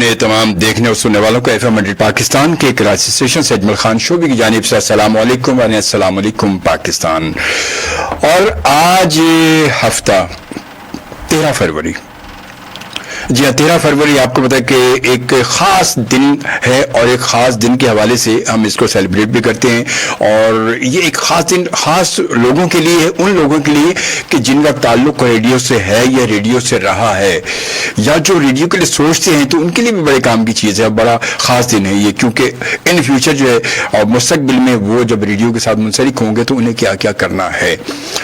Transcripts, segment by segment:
اپنے تمام دیکھنے اور سننے والوں کو FM 100 پاکستان کے کراچی اسٹیشن سے اجمل خان شعبی کی جانب سے السلام علیکم و السلام علیکم پاکستان. اور آج ہفتہ 13 فروری، جی ہاں 13 فروری آپ کو پتا ہے کہ ایک خاص دن ہے، اور ایک خاص دن کے حوالے سے ہم اس کو سیلیبریٹ بھی کرتے ہیں. اور یہ ایک خاص دن خاص لوگوں کے لیے ہے، ان لوگوں کے لیے کہ جن کا تعلق ریڈیو سے ہے یا ریڈیو سے رہا ہے، یا جو ریڈیو کے لیے سوچتے ہیں، تو ان کے لیے بھی بڑے کام کی چیز ہے. بڑا خاص دن ہے یہ، کیونکہ ان فیوچر جو ہے اور مستقبل میں وہ جب ریڈیو کے ساتھ منسلک ہوں گے تو انہیں کیا کیا کرنا ہے.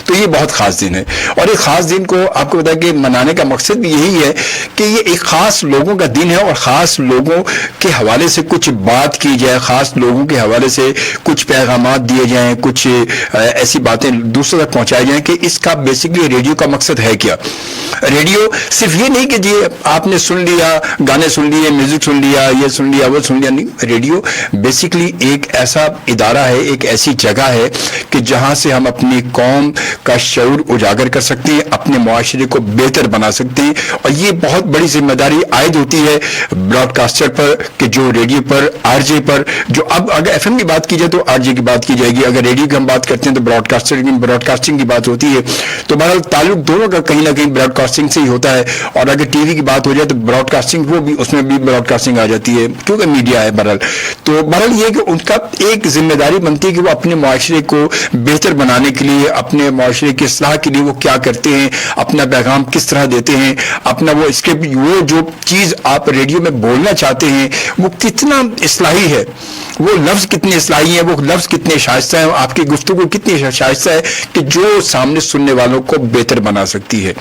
تو یہ بہت خاص دن ہے، اور ایک خاص دن کو آپ کو پتا ہے کہ منانے کا مقصد بھی یہی ہے کہ یہ ایک خاص لوگوں کا دن ہے، اور خاص لوگوں کے حوالے سے کچھ بات کی جائے، خاص لوگوں کے حوالے سے کچھ پیغامات دیے جائیں، کچھ ایسی باتیں دوسروں تک پہنچائی جائیں کہ اس کا بیسکلی ریڈیو کا مقصد ہے کیا. ریڈیو صرف یہ نہیں کہ جی آپ نے سن لیا، گانے سن لیے، میوزک سن لیا، یہ سن لیا، وہ سن لیا، نہیں. ریڈیو بیسکلی ایک ایسا ادارہ ہے، ایک ایسی جگہ ہے کہ جہاں سے ہم اپنی قوم کا شعور اجاگر کر سکتے ہیں، اپنے معاشرے کو بہتر بنا سکتے ہیں. اور یہ بہت بڑی ذمہ داری عائد ہوتی ہے براڈ کاسٹر پر کہ جو ریڈیو پر، آر جے پر، جو اب اگر ایف ایم کی بات کی جائے تو آر جے کی بات کی جائے گی، اگر ریڈیو کی ہم بات کرتے ہیں تو براڈ کاسٹنگ کی بات ہوتی ہے. تو بہرحال تعلق دونوں کا کہیں نہ کہیں براڈ کاسٹنگ سے ہی ہوتا ہے. اور اگر ٹی وی کی بات ہو جائے تو براڈ کاسٹنگ، وہ بھی اس میں بھی براڈ کاسٹنگ آ جاتی ہے کیونکہ میڈیا ہے. بہرحال تو بہرحال یہ کہ ان کا ایک ذمہ داری بنتی ہے کہ وہ اپنے معاشرے کو بہتر بنانے کے لیے، اپنے معاشرے کی اصلاح کے لیے وہ کیا کرتے ہیں، اپنا پیغام کس طرح دیتے ہیں، اپنا وہ اسکرپٹ، وہ جو چیز آپ ریڈیو میں بولنا چاہتے ہیں وہ کتنا اصلاحی ہے، وہ لفظ کتنے اصلاحی ہیں، وہ لفظ کتنے شائستہ ہیں، آپ کی گفتگو کتنی شائستہ ہے کہ جو سامنے سننے والوں کو بہتر بنا سکتی ہے.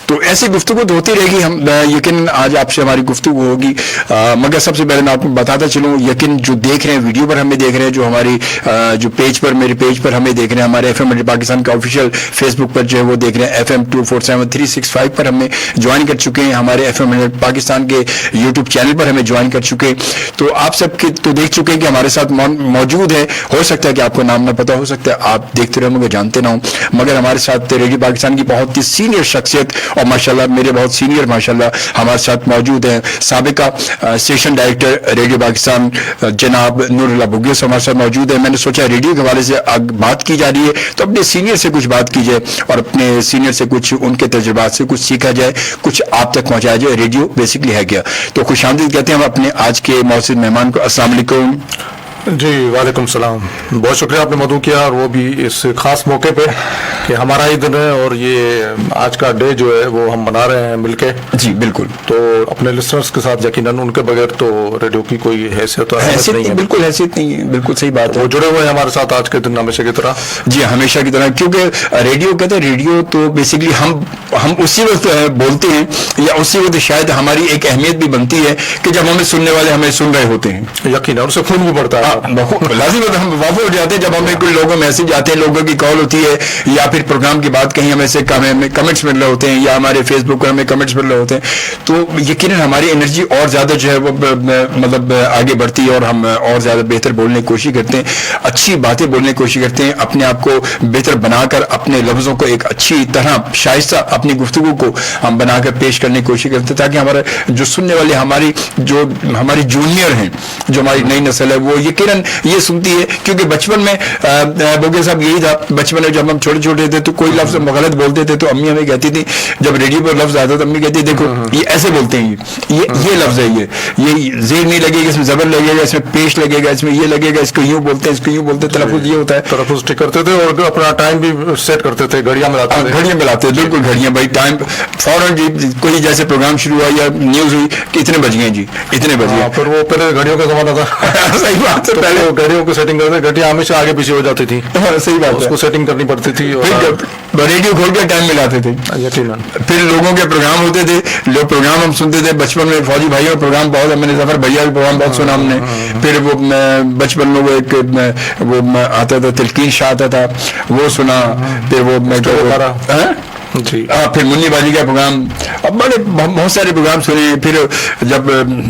تو ایسی گفتگو تو ہوتی رہے گی. ہم یقین آج آپ سے ہماری گفتگو ہوگی، مگر سب سے پہلے میں آپ کو بتاتا چلوں، یقین جو دیکھ رہے ہیں ویڈیو پر ہمیں دیکھ رہے ہیں، جو ہماری جو پیج پر، میرے پیج پر ہمیں دیکھ رہے ہیں، ہمارے FM 100 پاکستان کا آفیشیل فیس بک پر جو ہے وہ دیکھ رہے ہیں، FM 247365 پر ہمیں جوائن کر چکے ہیں، ہمارے FM 100 پاکستان کے یوٹیوب چینل پر ہمیں جوائن کر چکے. تو آپ سب کے تو دیکھ چکے ہیں کہ ہمارے ساتھ موجود ہے. ہو سکتا ہے کہ آپ کو نام نہ پتا، ہو سکتا ہے آپ دیکھتے رہے مگر جانتے نہ ہوں، مگر ہمارے ساتھ ریڈیو پاکستان کی بہت ہی سینئر شخصیت، اور ماشاءاللہ میرے بہت سینئر ماشاءاللہ ہمارے ساتھ موجود ہیں سابقہ اسٹیشن ڈائریکٹر ریڈیو پاکستان جناب نور اللہ بگیا سے ہمارے ساتھ موجود ہے. میں نے سوچا ریڈیو کے حوالے سے بات کی جا رہی ہے تو اپنے سینئر سے کچھ بات کی جائے، اور اپنے سینئر سے کچھ ان کے تجربات سے کچھ سیکھا جائے، کچھ آپ تک پہنچایا جائے. ریڈیو بیسکلی ہے کیا. تو خوش آمدید کہتے ہیں ہم اپنے آج کے معزز مہمان کو. السلام علیکم. جی وعلیکم السلام. بہت شکریہ آپ نے مدعو کیا، اور وہ بھی اس خاص موقع پہ کہ ہمارا ہی دن ہے، اور یہ آج کا ڈے جو ہے وہ ہم منا رہے ہیں مل کے. جی بالکل. تو اپنے لسنرز کے ساتھ یقیناً ان کے بغیر تو ریڈیو کی کوئی حیثیت نہیں ہے. بالکل حیثیت نہیں ہے، بالکل صحیح بات ہے. وہ جڑے ہوئے ہیں ہمارے ساتھ آج کے دن ہمیشہ کی طرح. جی ہمیشہ کی طرح، کیونکہ ریڈیو کہتے ہیں ریڈیو تو بیسکلی ہم اسی وقت بولتے ہیں، یا اسی وقت شاید ہماری ایک اہمیت بھی بنتی ہے کہ جب ہمیں سننے والے ہمیں سن رہے ہوتے ہیں. یقیناً ان سے خون بھی بڑھتا ہے. لازم ہے، ہم وافر ہو جاتے ہیں جب ہمیں کوئی لوگوں میسج آتے ہیں، لوگوں کی کال ہوتی ہے، یا پھر پروگرام کی بات کہیں ہمیں سے ہمیں کمنٹس مل رہے ہوتے ہیں، یا ہمارے فیس بک پر ہمیں کمنٹس مل رہے ہوتے ہیں، تو یقیناً ہماری انرجی اور زیادہ جو ہے وہ مطلب آگے بڑھتی ہے، اور ہم اور زیادہ بہتر بولنے کی کوشش کرتے ہیں، اچھی باتیں بولنے کی کوشش کرتے ہیں، اپنے آپ کو بہتر بنا کر اپنے لفظوں کو ایک اچھی طرح شائستہ اپنی گفتگو کو ہم بنا کر پیش کرنے کی کوشش کرتے ہیں، تاکہ ہمارا جو سننے والے ہماری جونیئر ہیں، جو ہماری نئی نسل ہے، وہ یقیناً یہ سنتی ہے. کیونکہ بچپن میں بوگے صاحب یہی تھا، بچپن میں جب ہم چھوٹے چھوٹے تھے تو کوئی لفظ غلط بولتے تھے تو امی ہمیں کہتی تھی، جب ریڈیو پر لفظ آتا تو امی کہتی دیکھو یہ ایسے بولتے ہیں، یہ لفظ ہے، یہ زیر نہیں لگے گا، اس میں زبر لگے گا، اس میں پیش لگے گا، اس میں یہ لگے گا، اس کو یوں بولتے ہیں، اس کو یوں بولتے ہیں. تلفظ یہ ہوتا ہے. تلفظ ٹھیک کرتے تھے، اور اپنا ٹائم بھی سیٹ کرتے تھے، گھڑیاں ملاتے تھے. بالکل گھڑیاں بھائی، ٹائم فوراً جی کوئی جیسے پروگرام شروع ہوا یا نیوز ہوئی کہ اتنے بج گئے جی، اتنے بج گئے. پھر وہ پہلے گھڑیوں کا زمانہ تھا. صحیح بات ہے. پہلے گھڑیوں کو سیٹنگ کرتے، گھڑیاں ہمیشہ آگے پیچھے ہو جاتی تھی. صحیح بات ہے. اس کو سیٹنگ کرنی پڑتی تھی. ریڈیو کھول کے ٹائم ملاتے تھے. یقیناً. پھر لوگوں کے پروگرام ہوتے تھے، لوگ پروگرام ہم سنتے تھے بچپن میں. فوجی بھائیوں کا پروگرام بہت، میں نے ظفر بھیا کا پروگرام بہت سنا ہم نے. پھر وہ بچپن میں وہ ایک وہ آتا تھا تلقین شاہ آتا تھا، وہ سنا. پھر وہ جی پھر منی باجی کا پروگرام, اب بڑے بہت سارے پروگرام سنے. پھر جب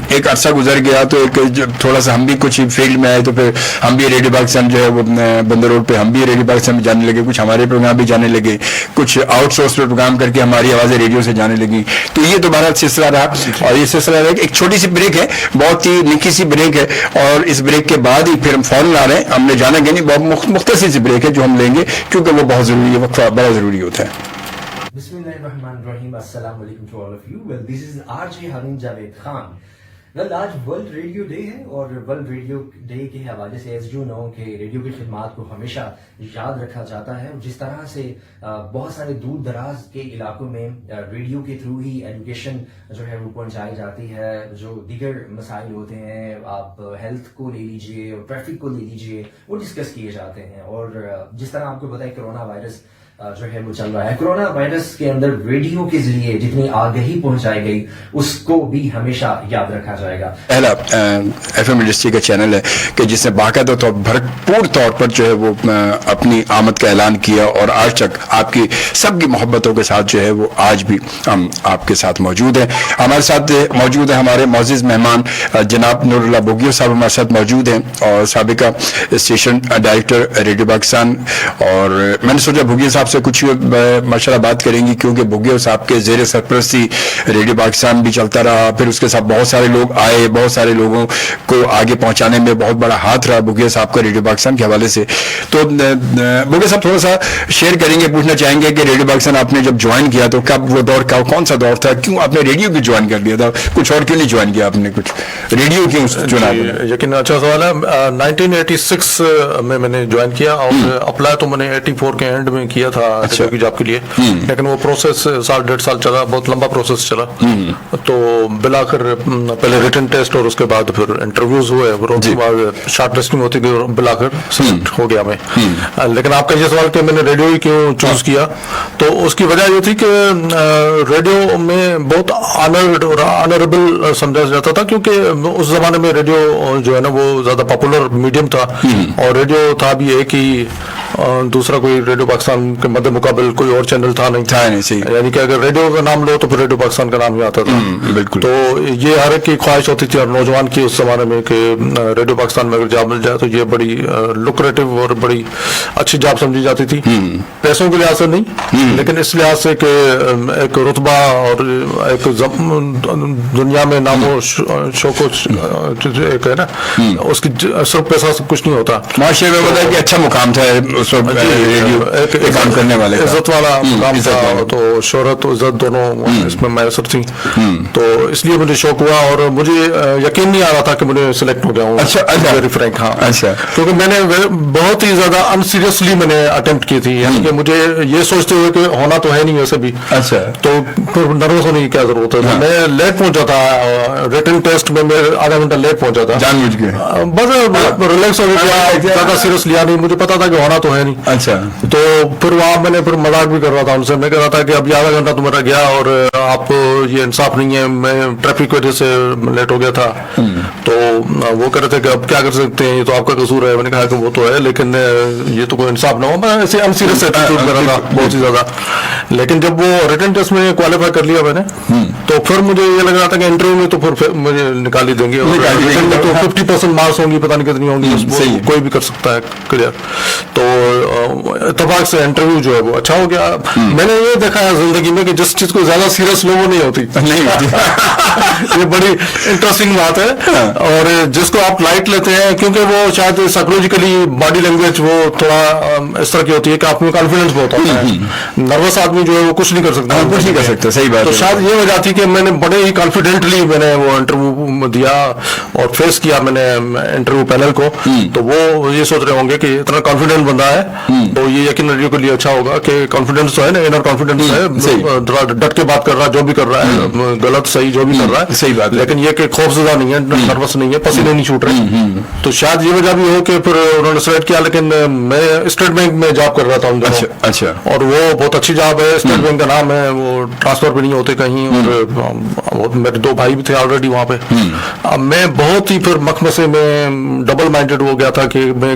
ایک عرصہ گزر گیا تو جب تھوڑا سا ہم بھی کچھ فیلڈ میں آئے تو پھر ہم بھی ریڈیو پاکستان جو ہے وہ بندر روڈ پہ ہم بھی ریڈیو پاکستان میں جانے لگے, کچھ ہمارے پروگرام بھی جانے لگے, کچھ آؤٹ سورس پہ پروگرام کر کے ہماری آوازیں ریڈیو سے جانے لگی. تو یہ تو بہرحال سلسلہ رہا, اور یہ سلسلہ رہا. ایک چھوٹی سی بریک ہے, بہت ہی نکی سی بریک ہے, اور اس بریک کے بعد ہی پھر ہم فوراً آ رہے ہیں. ہم نے جانا کہ نہیں, بہت مختصر سی بریک ہے جو ہم لیں گے کیونکہ وہ بہت ضروری ہے, وقفہ بڑا ضروری ہوتا ہے. بسم اللہ الرحمن الرحیم. السلام علیکم to all of you. Well this is RJ Haroon Javed Khan. Well آج ورلڈ ریڈیو ڈے ہے, اور ورلڈ ریڈیو ڈے کے حوالے سے ایز یو نو کہ ریڈیو کی خدمات کو ہمیشہ یاد رکھا جاتا ہے. جس طرح سے بہت سارے دور دراز کے علاقوں میں ریڈیو کے تھرو ہی ایجوکیشن جو ہے وہ پہنچائی جاتی ہے, جو دیگر مسائل ہوتے ہیں, آپ ہیلتھ کو لے لیجئے اور ٹریفک کو لے لیجئے, وہ ڈسکس کیے جاتے ہیں. اور جس طرح آپ کو پتا ہے کرونا وائرس جو ہے وہ چل رہا ہے, کرونا وائرس کے اندر ریڈیو کے ذریعے جتنی آگہی پہنچائی گئی اس کو بھی ہمیشہ یاد رکھا جائے گا. پہلا ایف ایم انڈسٹری کا چینل ہے کہ جس نے باقاعدہ طور بھرپور طور پر جو ہے وہ اپنی آمد کا اعلان کیا, اور آج تک آپ کی سب کی محبتوں کے ساتھ جو ہے وہ آج بھی ہم آپ کے ساتھ موجود ہیں. ہمارے ساتھ موجود ہیں ہمارے معزز مہمان جناب نور اللہ بوگیو صاحب ہمارے ساتھ موجود ہیں, اور سابقہ اسٹیشن ڈائریکٹر ریڈیو پاکستان. اور میں نے سوچا بوگیو صاحب سے کچھ ماشاء اللہ بات کریں گی, کیونکہ بوگیو صاحب کے زیر سرپرستی ریڈیو پاکستان بھی چلتا رہا, پھر اس کے ساتھ بہت سارے لوگ آئے, بہت سارے لوگوں کو آگے پہنچانے میں بہت بڑا ہاتھ رہا بوگیو صاحب کا ریڈیو پاکستان کے حوالے سے. تو بوگیو صاحب تھوڑا سا شیئر کریں گے, پوچھنا چاہیں گے کہ ریڈیو پاکستان آپ نے جب جوائن کیا تو کب وہ دور کا کون سا دور تھا, کیوں آپ نے ریڈیو کی جوائن کر لیا تھا, کچھ اور کیوں نہیں جوائن کیا آپ نے, کچھ ریڈیو کیوں چنا؟ لیکن اچھا سوال ہے. 1986 میں نے جوائن کیا, اور اپلائی تو میں نے 84 کے اینڈ میں کیا تھا کی جاب کے لیے, لیکن وہ پروسیس سال ڈیڑھ سال چلا, بہت لمبا پروسیس چلا. تو بلاخر پہلے ریٹن ٹیسٹ اور اس کے بعد پھر انٹرویوز ہوئے, شارٹ لسٹنگ ہوتی گئی, بلاخر سلیکٹ ہو گیا میں. لیکن آپ کا یہ سوال کہ میں نے ریڈیو ہی کیوں چوز کیا, تو اس کی وجہ یہ تھی کہ ریڈیو میں بہت آنرڈ اور آنریبل سمجھا جاتا تھا, کیونکہ اس زمانے میں ریڈیو جو ہے نا وہ زیادہ پاپولر میڈیم تھا, اور ریڈیو تھا بھی ایک ہی, دوسرا کوئی ریڈیو پاکستان کے مد مقابل کوئی اور چینل تھا نہیں. یعنی کہ اگر ریڈیو کا نام لو تو پھر ریڈیو پاکستان کا نام ہی آتا تھا. بالکل. تو یہ ہر ایک کی خواہش ہوتی تھی, اور نوجوان کی اس زمانے میں کہ ریڈیو پاکستان میں اگر جاب مل جائے تو یہ بڑی لکریٹو اور بڑی اچھی جاب سمجھی جاتی تھی, پیسوں کے لحاظ سے نہیں, لیکن اس لحاظ سے کہ ایک رتبہ اور ایک دنیا میں نام و شوق ایک ہے نا, اس کی صرف پیسہ سب کچھ نہیں ہوتا. معاشرے میں بتا کہ اچھا مقام تھا اس وقت کام کرنے والے, عزت والا مقام تھا, تو شہرت و عزت دونوں اس میں میسر تھی. تو اس لیے مجھے شوق ہوا, اور مجھے یقین نہیں آ رہا تھا کہ مجھے سلیکٹ ہو گیا ہوں. Very Frank. ہاں, کیونکہ میں نے بہت ہی زیادہ انسیریسلی میں نے اٹمپٹ کی تھی, یعنی کہ مجھے یہ سوچتے ہوئے کہ ہونا تو ہے نہیں ویسے بھی, تو پھر نروس ہونے کی کیا ضرورت ہے. میں لیٹ پہنچا تھا ریٹن ٹیسٹ میں, میں آدھا گھنٹہ لیٹ پہنچا تھا جان بوجھ کے, بس ریلیکس ہو گیا, زیادہ سیریس لیا نہیں, مجھے پتا تھا کہ ہونا تو ہے نہیں. اچھا. تو پھر وہاں میں نے پھر مذاق بھی کر رہا تھا ان سے, میں کہہ رہا تھا کہ اب یہ آدھا گھنٹہ تمہارا گیا اور آپ یہ انصاف نہیں ہے, میں ٹریفک کی وجہ سے لیٹ ہو گیا تھا. تو وہ کہہ رہے تھے کہ اب کیا کر سکتے ہیں, یہ تو آپ کا قصور ہے. میں نے کہا کہ وہ تو ہے, لیکن یہ تو کوئی انصاف نہ ہو. میں ایسے انسیریس ایٹیٹیوڈ میرا تھا بہت ہی زیادہ. لیکن جب وہ ریٹن ٹیسٹ میں کوالیفائی کر لیا میں نے, تو پھر مجھے یہ لگ رہا تھا کہ انٹرویو میں تو پھر مجھے نکال ہی دیں گے, تو 50% مارکس ہوں گی, پتہ نہیں کتنی ہوں گی, کوئی بھی کر سکتا ہے کلیئر. تو اتفاق سے انٹرویو جو ہے وہ اچھا ہو گیا. میں نے یہ دیکھا ہے زندگی میں کہ جس چیز کو زیادہ سیریس لوگوں نہیں ہوتی یہ بڑی انٹرسٹنگ بات ہے. اور جس کو آپ لائٹ لیتے ہیں, کیونکہ وہ شاید سائیکولوجیکلی باڈی لینگویج وہ تھوڑا اس طرح کی ہوتی ہے کہ آپ میں کانفیڈنس بہت ہوتا ہے. نروس آدمی جو ہے وہ کچھ نہیں کر سکتا, کچھ نہیں کر سکتا. صحیح بات. تو شاید یہ وجہ تھی کہ میں نے بڑے ہی کانفیڈنٹلی میں نے وہ انٹرویو دیا اور فیس کیا میں نے انٹرویو پینل کو. تو وہ یہ سوچ رہے ہوں گے کہ اتنا کانفیڈنٹ بندہ ہے, تو یہ یقین ریڈیو کے لیے اچھا ہوگا کہ کانفیڈنس تو ہے نا, انر کانفیڈنس ہے, ڈٹ کے بات کر رہا ہے, جو بھی کر رہا ہے غلط صحیح جو بھی کر رہا ہے. صحیح بات. لیکن یہ کہ خوف زدہ نہیں ہے, نروس نہیں ہے, پسینے نہیں چھوٹ رہے. تو شاید یہ وجہ بھی ہو کہ پھر انہوں نے سلیکٹ کیا. لیکن میں اسٹیٹ بینک میں جاب کر رہا تھا ان دنوں. اچھا. اور وہ بہت اچھی جاب ہے, اسٹیٹ بینک کا نام ہے, وہ ٹرانسفر بھی نہیں ہوتے کہیں, اور میرے دو بھائی بھی تھے آلریڈی وہاں پہ. اب میں بہت ہی پھر مخمسے میں ڈبل مائنڈیڈ ہو گیا تھا کہ میں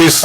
30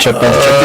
36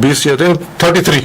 20 33।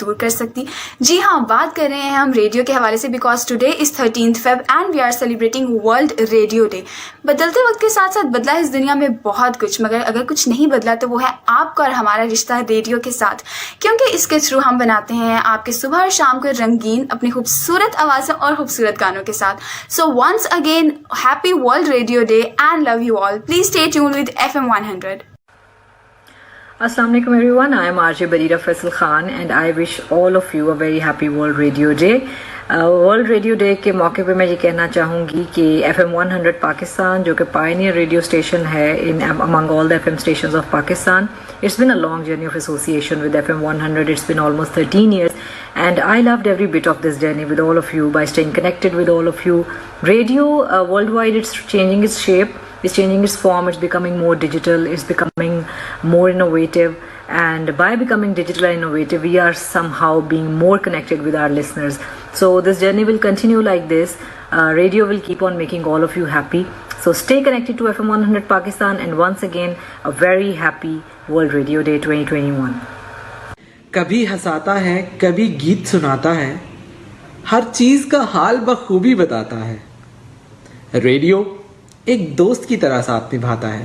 دور کر سکتی؟ جی ہاں، بات کر رہے ہیں ہم ریڈیو کے حوالے سے، because today is 13 Feb and we are celebrating world radio day. بدلتے وقت کے ساتھ ساتھ بدلا ہے اس دنیا میں بہت کچھ، مگر اگر کچھ نہیں بدلا تو وہ ہے آپ کا اور ہمارا رشتہ ریڈیو کے ساتھ، کیونکہ اس کے تھرو ہم بناتے ہیں آپ کے صبح اور شام کو رنگین اپنی خوبصورت آوازوں اور خوبصورت گانوں کے ساتھ. So once again happy world radio day and love you all. Please stay tuned with FM 100. Assalamu alaikum everyone. I am RJ Barira Faisal Khan and I wish all of you a very happy World Radio Day. World Radio Day کے موقع پہ میں یہ کہنا چاہوں گی کہ FM 100 Pakistan جو کہ پائنیئر ریڈیو اسٹیشن ہے among all the FM stations of Pakistan. It's been a long journey of association with FM 100. It's been almost 13 years and I loved every bit of this journey with all of you by staying connected with all of you. Radio worldwide, it's changing its shape. It's changing its form, it's becoming more digital, it's becoming more innovative, and by becoming digital and innovative, we are somehow being more connected with our listeners. So this journey will continue like this. Radio will keep on making all of you happy. So stay connected to FM 100 Pakistan, and once again, a very happy World Radio Day 2021. کبھی ہنساتا ہے، کبھی گیت سناتا ہے، ہر چیز کا حال بخوبی بتاتا ہے. ریڈیو ایک دوست کی طرح ساتھ نبھاتا ہے.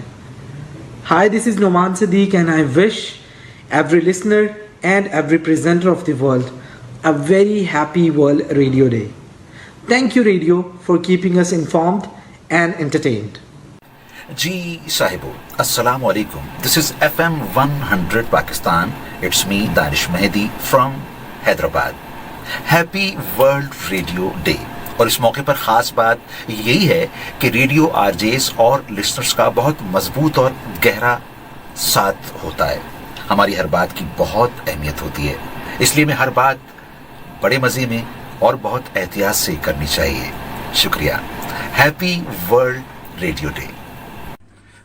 Hi, this is Noman Siddique and I wish every listener and every presenter of the world a very happy world radio day. Thank you radio for keeping us informed and entertained. جی صاحبو، السلام علیکم. This is FM 100 Pakistan. It's me Danish Mehdi from Hyderabad. Happy world radio day. اور اس موقع پر خاص بات یہی ہے کہ ریڈیو RJs اور لسنرز کا بہت مضبوط اور گہرا ساتھ ہوتا ہے. ہماری ہر بات کی بہت اہمیت ہوتی ہے، اس لیے میں ہر بات بڑے مزے میں اور بہت احتیاط سے کرنی چاہیے. شکریہ. Happy world radio day.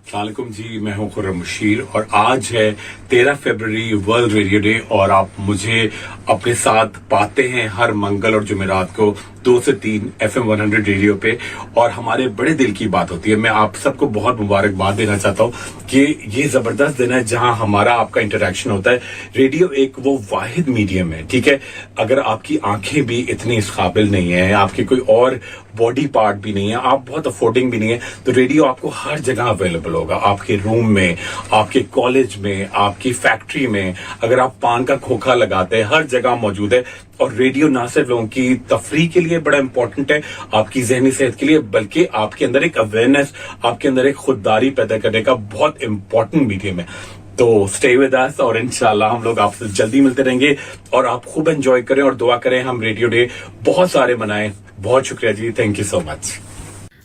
السلام علیکم جی، میں ہوں خرم مشیر اور آج ہے 13 فروری ورلڈ ریڈیو ڈے اور آپ مجھے اپنے ساتھ پاتے ہیں ہر منگل اور جمعرات کو 2 سے 3 FM 100 ریڈیو پہ اور ہمارے بڑے دل کی بات ہوتی ہے. میں آپ سب کو بہت مبارکباد دینا چاہتا ہوں کہ یہ زبردست دن ہے جہاں ہمارا آپ کا انٹریکشن ہوتا ہے. ریڈیو ایک وہ واحد میڈیم ہے، ٹھیک ہے، اگر آپ کی آنکھیں بھی اتنی اس قابل نہیں ہیں، آپ کے کوئی اور باڈی پارٹ بھی نہیں ہے، آپ بہت افورڈنگ بھی نہیں ہے، تو ریڈیو آپ کو ہر جگہ اویلیبل ہوگا. آپ کے روم میں، آپ کے کالج میں، آپ کی فیکٹری میں، اگر آپ پان کا کھوکھا لگاتے ہیں، ہر جگہ موجود ہے. اور ریڈیو نہ صرف لوگوں کی تفریح کے لیے بڑا امپورٹنٹ ہے، آپ کی ذہنی صحت کے لیے، بلکہ آپ کے اندر ایک اویئرنیس، آپ کے اندر ایک خودداری پیدا کرنے کا بہت امپورٹنٹ میڈیم ہے. تو اسٹے ود اس اور انشاءاللہ ہم لوگ آپ سے جلدی ملتے رہیں گے اور آپ خوب انجوائے کریں اور دعا کریں ہم ریڈیو ڈے بہت سارے منائیں. بہت شکریہ جی، thank you so much.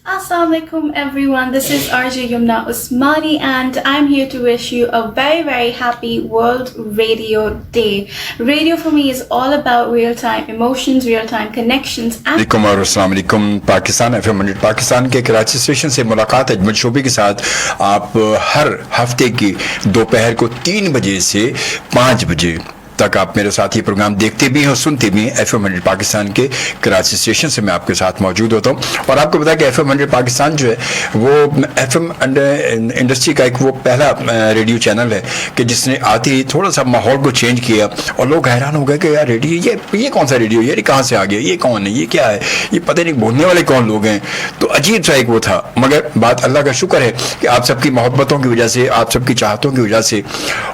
Assalamu alaikum everyone, this is RJ Yumna Usmani and I'm here to wish you a very very happy World Radio Day. Radio for me is all about real time emotions, real time connections and علیکم اور السلام علیکم. Pakistan FM 100 Pakistan کے Karachi station سے ملاقات اجمل شعبے کے ساتھ. آپ ہر ہفتے کی دوپہر کو 3 بجے سے 5 بجے تک آپ میرے ساتھ یہ پروگرام دیکھتے بھی ہیں اور سنتے بھی ہیں. FM 100 پاکستان کے کراچی اسٹیشن سے میں آپ کے ساتھ موجود ہوتا ہوں. اور آپ کو بتا کہ FM 100 پاکستان جو ہے وہ FM انڈسٹری کا ایک وہ پہلا ریڈیو چینل ہے کہ جس نے آتے ہی تھوڑا سا ماحول کو چینج کیا اور لوگ حیران ہو گئے کہ یار ریڈیو یہ کون سا ریڈیو، یہ کہاں سے آ گیا، یہ کون ہے، یہ کیا ہے، یہ پتہ نہیں بولنے والے کون لوگ ہیں. تو عجیب سا ایک وہ تھا، مگر بات اللہ کا شکر ہے کہ آپ سب کی محبتوں کی وجہ سے، آپ سب کی چاہتوں کی وجہ سے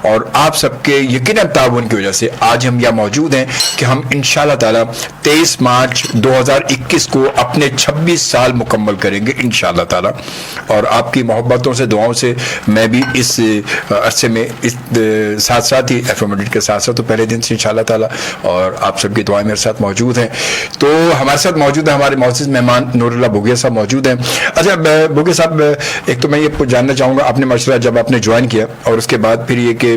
اور آپ سب کے یقیناً تعاون کی وجہ سے آج ہم یہاں موجود ہیں کہ ہم انشاءاللہ تعالی 23 مارچ 2021 کو اپنے 26 سال مکمل کریں گے انشاءاللہ تعالی. اور آپ کی محبتوں سے، دعاؤں سے میں بھی اس عرصے میں اس ساتھ ساتھ ہی FM 100 کے ساتھ ساتھ تو پہلے دن سے انشاءاللہ تعالی، اور آپ سب کی دعائیں میرے ساتھ موجود ہیں. تو ہمارے ساتھ موجود ہیں ہمارے معزز مہمان نور اللہ بھوگیا صاحب موجود ہیں. اچھا بھوگیا صاحب، ایک تو میں یہ جاننا چاہوں گا آپ نے مشورہ جب آپ نے جوائن کیا اور اس کے بعد پھر یہ کہ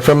FM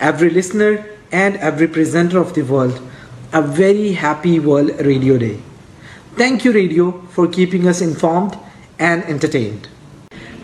every listener and every presenter of the world a very happy World Radio Day. Thank you Radio for keeping us informed and entertained.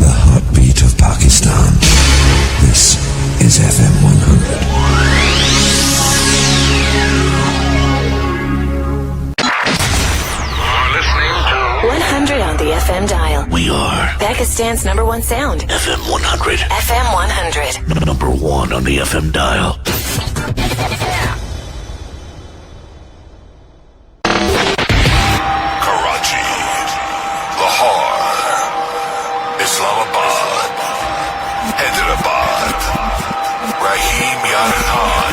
The heartbeat of Pakistan. This is FM 100. Pakistan's #1 sound. FM 100. FM 100. #1 on the FM dial. Karachi, Lahore, Islamabad, Hyderabad, Rahim Yar Khan.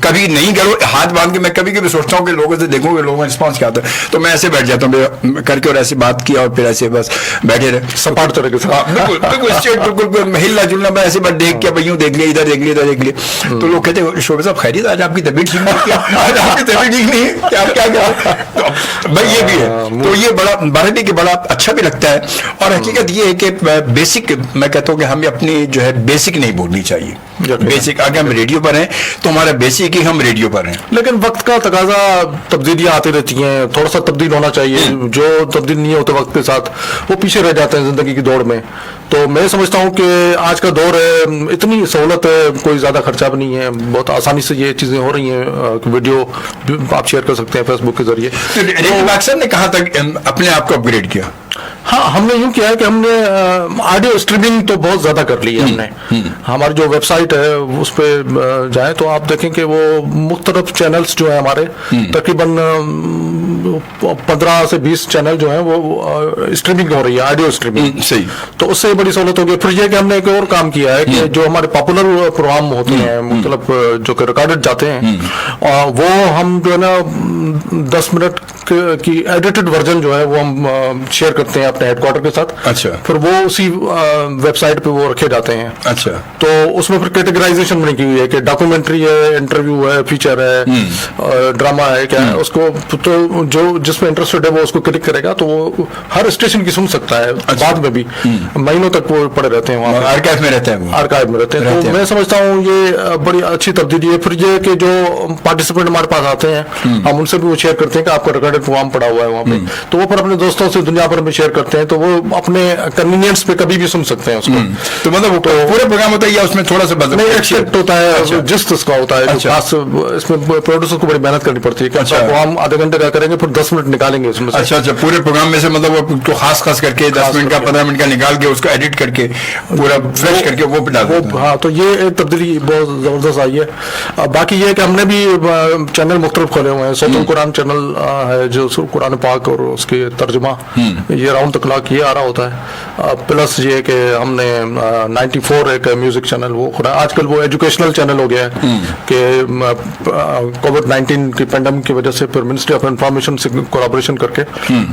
کبھی نہیں کرو ہاتھ باندھ کے, میں کبھی کبھی سوچتا ہوں کہ لوگوں سے دیکھوں کہ لوگوں کا رسپانس کیا آتا ہے, تو میں ایسے بیٹھ جاتا ہوں کر کے اور ایسے بات کیا اور پھر ایسے بس بیٹھے رہے سپاٹ طرح کے ساتھ, بالکل اسٹریٹ, بالکل ہلنا جلنا, میں ایسے بات دیکھ کے بھائیوں دیکھ لیا, ادھر دیکھ لیا, ادھر دیکھ لیا, تو لوگ کہتے ہیں شعبہ صاحب خیریت, آج آپ کی طبیعت ٹھیک نہیں ہے, آج آپ کی طبیعت ٹھیک نہیں ہے, کہ آپ کیا کر بھائی یہ بھی ہے. تو یہ بڑا بارے کہ بڑا اچھا بھی لگتا ہے. اور حقیقت یہ ہے کہ بیسک میں کہتا ہوں کہ ہمیں اپنی جو ہے بیسک نہیں بھولنی چاہیے. بیسک اگر ہم ریڈیو پر ہیں تو ہمارا بیسک ہی ہم ریڈیو پر ہیں, لیکن وقت کا تقاضا, تبدیلیاں آتی رہتی ہیں, تھوڑا سا تبدیل ہونا چاہیے. جو تبدیل نہیں ہوتے وقت کے ساتھ وہ پیچھے رہ جاتے ہیں زندگی کی دوڑ میں. تو میں سمجھتا ہوں کہ آج کا دور ہے, اتنی سہولت ہے, کوئی زیادہ خرچہ بھی نہیں ہے, بہت آسانی سے یہ چیزیں ہو رہی ہیں. ویڈیو آپ شیئر کر سکتے ہیں فیس بک کے ذریعے. ریڈیو پاکستان نے کہاں تک اپنے آپ کو اپ گریڈ کیا؟ ہاں, ہم نے یوں کیا ہے کہ ہم نے آڈیو اسٹریمنگ تو بہت زیادہ کر لی ہے ہم نے. ہماری جو ویب سائٹ ہے اس پہ جائیں تو آپ دیکھیں کہ وہ مختلف چینلز جو ہیں ہمارے, تقریباً 15 سے 20 چینل جو ہیں وہ اسٹریمنگ ہو رہی ہے, آڈیو اسٹریمنگ. صحیح. تو اس سے بڑی سہولت ہوگی. پھر یہ کہ ہم نے ایک اور کام کیا ہے کہ جو ہمارے پاپولر پروگرام ہوتے ہیں مختلف جو کہ ریکارڈڈ جاتے ہیں, وہ ہم جو ہے نا 10 منٹ کی ایڈیٹڈ ورژن جو ہے وہ ہم شیئر کرتے ہیں اپنے ہیڈ کوارٹر کے ساتھ. اچھا. پھر وہ اسی ویب سائٹ پہ وہ رکھے جاتے ہیں. اچھا. تو اس میں پھر کیٹیگرائزیشن بنی کی ہوئی ہے کہ ڈاکومنٹری ہے, انٹرویو ہے, فیچر ہے, ڈرامہ ہے, کیا ہے. اس کو تو جو جس میں انٹرسٹڈ ہے وہ اس کو کلک کرے گا تو وہ ہر اسٹیشن کی سن سکتا ہے. بعد میں بھی مہینوں تک وہ پڑے رہتے ہیں وہاں, آرکائیو میں رہتے ہیں, آرکائیو میں رہتے ہیں. تو میں سمجھتا ہوں یہ بڑی اچھی تبدیلی ہے. پھر یہ کہ جو پارٹیسپینٹ ہمارے پاس آتے ہیں ہم ان سے بھی وہ شیئر کرتے ہیں کہ آپ کا ریکارڈڈ پروگرام پڑا ہوا ہے وہاں پہ, تو وہ پھر اپنے دوستوں سے دنیا بھر میں شیئر کرتے ہیں. تو وہ اپنے کنوینئنس پہ کبھی بھی سن سکتے ہیں اس کو. تو مطلب پورے پروگرام ہوتا ہے یا اس میں تھوڑا سا بدل ایکسپیکٹ ہوتا ہے جس اس کا ہوتا ہے. خاص اس میں پروڈیوسر کو بڑی محنت کرنی پڑتی ہے کہ پروگرام آدھے گھنٹے کا کریں گے پھر 10 منٹ نکالیں گے اس میں. اچھا اچھا. پورے پروگرام میں سے مطلب تو خاص کر کے 10 منٹ کا 15 منٹ کا نکال کے اس کو ایڈٹ کر کے پورا فریش کر کے وہ ڈال دیتے ہیں. ہاں, تو یہ ایک تبدیلی بہت زبردست آئی ہے. باقی یہ کہ ہم نے بھی چینل مختلف کھولے ہوئے ہیں. صوت القرآن چینل ہے جو قرآن پاک اور اس کے ترجمہ یہ راؤنڈ تک لا کے آ رہا ہوتا ہے. پلس یہ کہ ہم نے 94 ایک میوزک چینل وہ کھولا. آج کل وہ ایجوکیشنل چینل ہو گیا ہے کہ کووڈ-19 کی پینڈیمک کی وجہ سے پھر منسٹری آف انفارمیشن سے کولابوریشن کر کے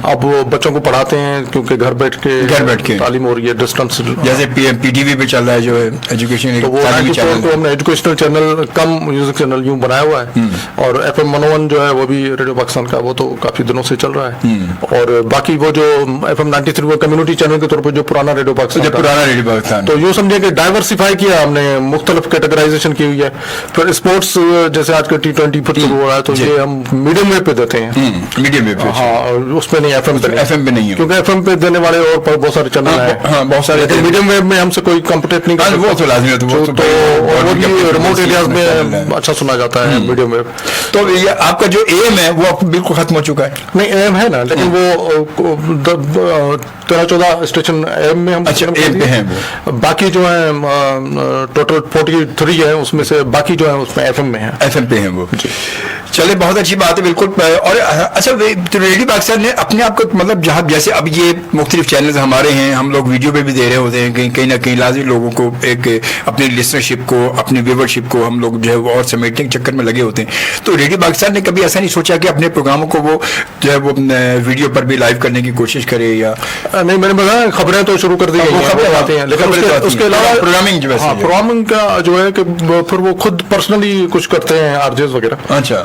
اب وہ بچوں کو پڑھاتے ہیں کیونکہ گھر بیٹھ کے تعلیم ہو رہی ہے ڈسٹینس, جیسے پی ٹی وی پہ چل رہا ہے جو ہے ایجوکیشن. تو وہ 94 کو ہم نے ایجوکیشنل چینل کم میوزک چینل یوں بنایا ہوا ہے. اور FM 101 جو ہے وہ بھی ریڈیو پاکستان کا, وہ تو کافی دنوں سے چل رہا ہے. اور باقی وہ جو FM 93 وہ کمیونٹی چینل کے طور پہ جو پرانا ریڈیو پاکستان, تو یوں سمجھے کہ ڈائیورسیفائی کیا ہم نے, مختلف کیٹیگرائزیشن کی ہوئی ہے. پھر اسپورٹس جیسے آج کا T20 پھر شروع ہو رہا ہے تو یہ ہم میڈیم ویو پہ دیتے ہیں. میڈیم ویو پہ, ہاں, اس پہ نہیں, FM پہ نہیں ہے کیونکہ FM پہ دینے والے اور بہت سارے چینل ہیں بہت سارے, لیکن میڈیم ویو میں ہم سے کوئی کمپٹیٹ نہیں کرتا. وہ تو لازمی ہے, تو وہ بھی ریموٹ ایریاز میں اچھا سنا جاتا ہے میڈیم ویو. تو یہ آپ کا جو ایم ہے وہ بالکل ختم ہو چکا ہے. نہیں, ایم ہے نا, لیکن وہ 13-14 اسٹیشن ایم میں ہم ہیں. باقی جو ہیں ٹوٹل 43 ہیں, اس میں سے باقی جو ہیں اس میں FM میں ہیں, FM پہ ہیں وہ. چلے بہت اچھی بات ہے بالکل. اور اچھا ریڈیو پاکستان نے اپنے آپ کو مطلب جہاں جیسے اب یہ مختلف چینلز ہمارے ہیں, ہم لوگ ویڈیو پہ بھی دے رہے ہوتے ہیں, کہیں نہ کہیں لازمی لوگوں کو ایک اپنی لسنرشپ کو اپنی ویورشپ کو ہم لوگ جو ہے وہ اور سمیٹنے کے چکر میں لگے ہوتے ہیں. تو ریڈیو پاکستان نے کبھی ایسا نہیں سوچا کہ اپنے پروگراموں کو وہ جو ہے وہ ویڈیو پر بھی لائیو کرنے کی کوشش کرے؟ یا نہیں, میں نے بتایا خبریں تو شروع کر دی گئی, خبریں آتی ہیں, لیکن اس کے علاوہ پروگرامنگ کا جو ہے کہ پھر وہ خود پرسنلی کچھ کرتے ہیں RJs وغیرہ. اچھا,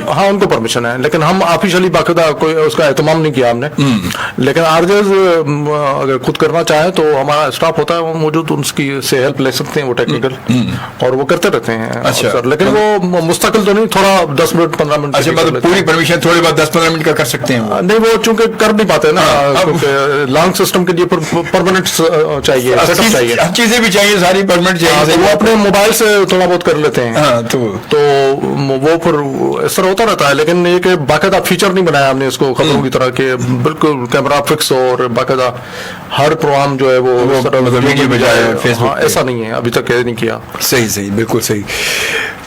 ہاں ان کو پرمیشن ہے, لیکن ہم آفیشلی باقاعدہ کوئی اس کا اہتمام نہیں کیا ہم نے. لیکن RJs اگر خود کرنا چاہیں تو ہمارا اسٹاف ہوتا ہے وہ موجود, ان کی سے ہیلپ لے سکتے ہیں وہ ٹیکنیکل, اور وہ کرتے رہتے ہیں. لیکن وہ مستقل تو نہیں, تھوڑا 10 منٹ 15 منٹ. اچھا, مطلب پوری پرمیشن تھوڑی بات 10-15 منٹ کا کر سکتے ہیں؟ نہیں, وہ چونکہ کر نہیں پاتے نا, لانگ سسٹم کے لیے پرماننٹ چاہیے, سیٹ اپ چاہیے, چیزیں بھی چاہیے, ساری پرماننٹ چاہیے. وہ اپنے موبائل سے تھوڑا بہت کر لیتے ہیں, تو وہ پھر اس طرح ہوتا رہتا ہے. لیکن یہ کہ باقاعدہ فیچر نہیں بنایا ہم نے اس کو خبروں کی طرح کہ بالکل کیمرہ فکس ہو اور باقاعدہ ہر پروگرام جو ہے وہ ویڈیو بجائے فیس بک, ایسا نہیں ہے ابھی تک نہیں کیا. صحیح, بالکل صحیح.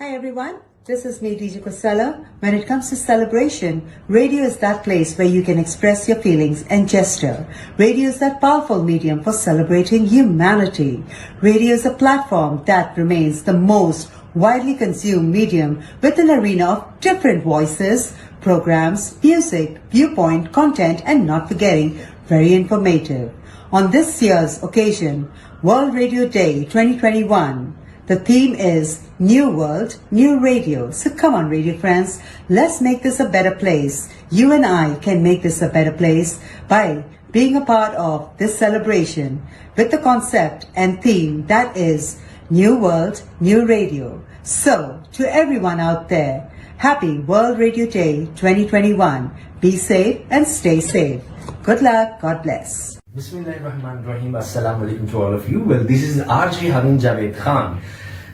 Hi everyone, this is me DJ Kosala. When it comes to celebration, radio is that place where you can express your feelings and gesture. Radio is that powerful medium for celebrating humanity. Radio is a platform that remains the most widely consumed medium with an arena of different voices, programs, music, viewpoint, content, and not forgetting, very informative. On this year's occasion, World Radio Day 2021, the theme is New World, New Radio. So come on radio friends, let's make this a better place. You and I can make this a better place by being a part of this celebration with the concept and theme that is New World, New Radio. So to everyone out there, happy World Radio Day 2021. Be safe and stay safe. Good luck. God bless. Bismillahirrahmanirrahim. Assalamu alaikum to all of you. Well, this is RJ Harun Javed Khan.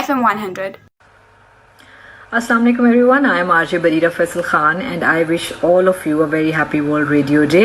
FM 100. Assalamu alaikum everyone, I am RJ Barira Faisal Khan and I wish all of you a very happy World Radio Day.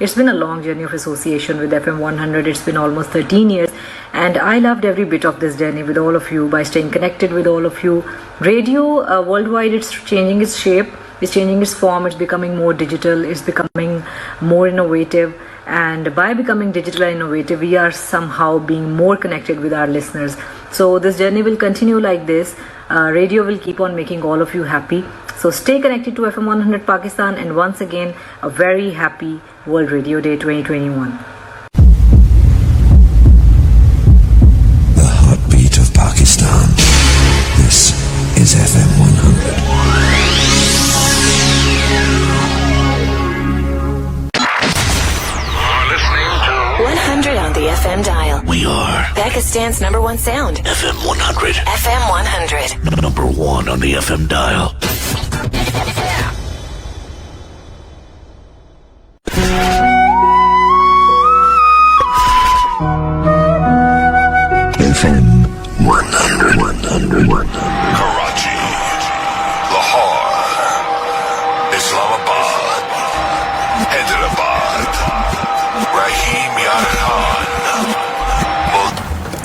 it's been a long journey of association with FM 100. It's been almost 13 years and I loved every bit of this journey with all of you by staying connected with all of you. Radio worldwide, it's changing its shape, it's changing its form, it's becoming more digital, it's becoming more innovative, and by becoming digital and innovative we are somehow being more connected with our listeners. So this journey will continue like this. Radio will keep on making all of you happy. So stay connected to FM 100 Pakistan, and once again a very happy World Radio Day 2021. The heartbeat of Pakistan. This is FM 100. 100 on the FM dial. We are Pakistan's number one sound. FM 100. FM 100. Number 1 on the FM dial. FM 100. Karachi, Lahore, Islamabad, Hyderabad, Rahim Yar Khan.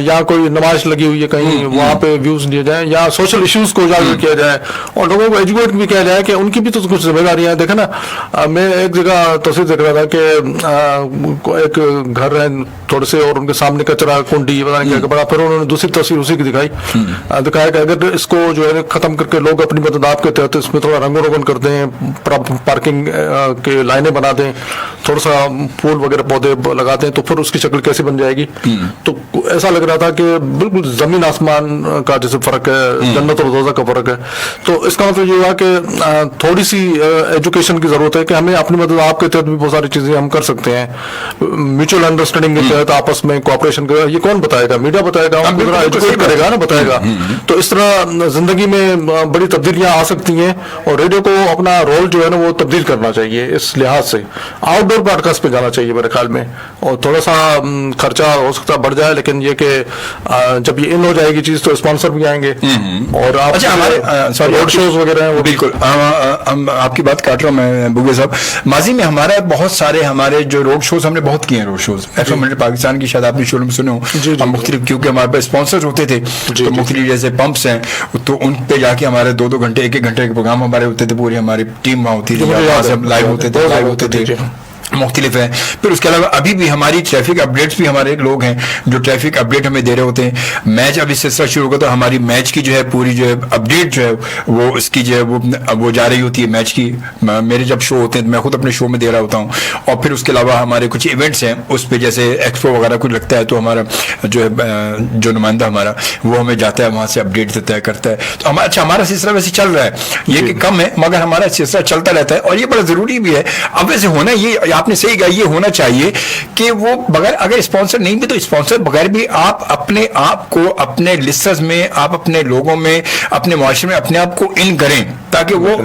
یا کوئی نمائش لگی ہوئی ہے کہیں وہاں پہ views دیے جائیں, یا سوشل ایشوز کو اجاگر کیا جائے اور لوگوں کو ایجوکیٹ بھی کیا جائے کہ ان کی بھی تو کچھ ذمہ داریاں ہیں. دیکھیں نا, میں ایک جگہ تصویر دیکھ رہا تھا کہ ایک گھر ہے تھوڑے سے اور ان کے سامنے کچرا کنڈی پتا نہیں کیا بڑا, پھر انہوں نے دوسری تصویر اسی کی دکھایا کہ اگر اس کو جو ہے ختم کر کے لوگ اپنی مدد آپ کے تحت اس میں تھوڑا رنگ و روگن کر دیں, پارکنگ کے لائنیں بنا دیں, تھوڑا سا پھول وغیرہ پودے لگا دیں, تو پھر اس کی شکل کیسی بن جائے گی. تو ایسا لگ رہا تھا کہ بالکل زمین آسمان کا جیسے فرق ہے, جنت اور دوزخ کا فرق ہے. تو اس کا مطلب یہ ہوا کہ تھوڑی سی ایجوکیشن کی ضرورت ہے کہ ہمیں اپنی مدد آپ کے تحت بھی بہت ساری چیزیں ہم کر سکتے ہیں. میوچل انڈرسٹینڈنگ کے تحت آپس میں کوآپریشن کرے, یہ کون بتائے گا؟ میڈیا بتائے گا, ایجوکیٹ کرے گا نا, بتائے گا. تو اس طرح زندگی میں بڑی تبدیلیاں آ سکتی ہیں اور ریڈیو کو اپنا رول جو ہے نا وہ تبدیل کرنا چاہیے. اس لحاظ سے آؤٹ ڈور براڈ کاسٹ پہ جانا چاہیے میرے خیال میں, اور تھوڑا سا خرچہ ہو سکتا ہے بڑھ جائے, لیکن یہ کہ جب یہ ان ہو جائے گی چیز تو اسپانسر بھی آئیں گے. اور آپ روڈ شوز وغیرہ ہیں وہ بالکل آپ کی بات کاٹ رہا ہوں میں بوگے صاحب. ماضی میں ہمارا بہت سارے ہمارے جو روڈ شوز ہم نے بہت کیے ہیں, روڈ شوز FM پاکستان کی, شاید آپ نے شروع میں سنے ہوں, مختلف کیونکہ ہمارے پاس اسپانسر ہوتے تھے تو مختلف جیسے پمپس ہیں تو ان پہ جا کے ہمارے 2-2 گھنٹے 1-1 گھنٹے کے پروگرام ہمارے ہوتے تھے, پوری ہماری ٹیم وہاں ہوتی تھی, لائیو ہوتے تھے مختلف ہیں. پھر اس کے علاوہ ابھی بھی ہماری ٹریفک اپڈیٹس بھی ہمارے لوگ ہیں جو ٹریفک اپڈیٹ ہمیں دے رہے ہوتے ہیں. میچ ابھی سلسلہ شروع ہوگا تو ہماری میچ کی جو ہے پوری جو ہے اپڈیٹ جو ہے وہ اس کی جو ہے وہ جا رہی ہوتی ہے میچ کی. میرے جب شو ہوتے ہیں میں خود اپنے شو میں دے رہا ہوتا ہوں. اور پھر اس کے علاوہ ہمارے کچھ ایونٹس ہیں اس پہ جیسے ایکسپو وغیرہ کچھ لگتا ہے تو ہمارا جو ہے جو نمائندہ ہمارا وہ ہمیں جاتا ہے وہاں سے اپڈیٹ دیتا ہے, کرتا ہے. تو ہمارا سلسلہ ویسے چل رہا ہے, یہ کہ کم ہے مگر ہمارا سلسلہ چلتا رہتا ہے اور یہ بڑا ضروری بھی ہے. اب ویسے ہونا یہ آپ نے صحیح کہا, یہ ہونا چاہیے کہ وہ بغیر اگر اسپانسر نہیں بھی تو اسپانسر بغیر بھی آپ اپنے آپ کو اپنے لسٹرز میں, آپ اپنے لوگوں میں, اپنے معاشرے میں اپنے آپ کو ان کریں تاکہ وہ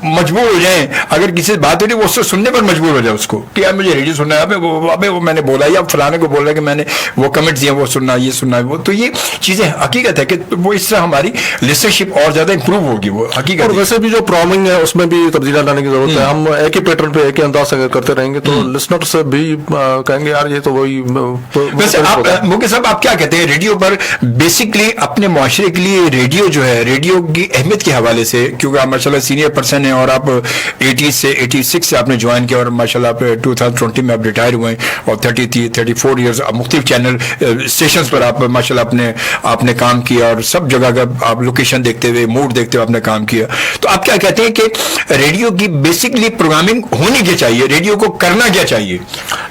مجبور ہو جائیں. اگر کسی سے بات ہو رہی ہے وہ اس سے سننے پر مجبور ہو جائے اس کو کہ یار مجھے ریڈیو سننا ہے, ابھی وہ میں نے بولا یا فلانے کو بول رہا ہے کہ میں نے وہ کمنٹس دیے وہ سننا یہ سننا ہے وہ. تو یہ چیزیں حقیقت ہے کہ وہ اس طرح ہماری لسنرشپ اور زیادہ امپروو ہوگی. وہ حقیقت. اور ویسے بھی جو پروگرامنگ ہے اس میں بھی تبدیلیاں لانے کی ضرورت ہے. ہم ایک ہی پیٹرن پہ ایک ہی انداز سے کرتے رہیں گے تو لسنر سے بھی کہیں گے یار یہ تو وہی. ویسے آپ موقع صاحب آپ کیا کہتے ہیں ریڈیو پر بیسکلی اپنے معاشرے کے لیے ریڈیو جو ہے ریڈیو کی اہمیت کے حوالے سے, کیونکہ آپ ماشاء اللہ سینئر پرسن ہیں اور آپ 80 سے 86 سے آپ نے جوائن کیا اور ماشاء اللہ آپ 2020 میں آپ ریٹائر ہوئے اور 34 ایئرز مختلف چینل اسٹیشنز پر آپ ماشاء اللہ آپ نے کام کیا اور سب جگہ کا آپ لوکیشن دیکھتے ہوئے موڈ دیکھتے ہوئے آپ نے کام کیا. تو آپ کیا کہتے ہیں کہ ریڈیو کی بیسکلی پروگرامنگ ہونی کیا چاہیے, ریڈیو کو کرنا کیا چاہیے؟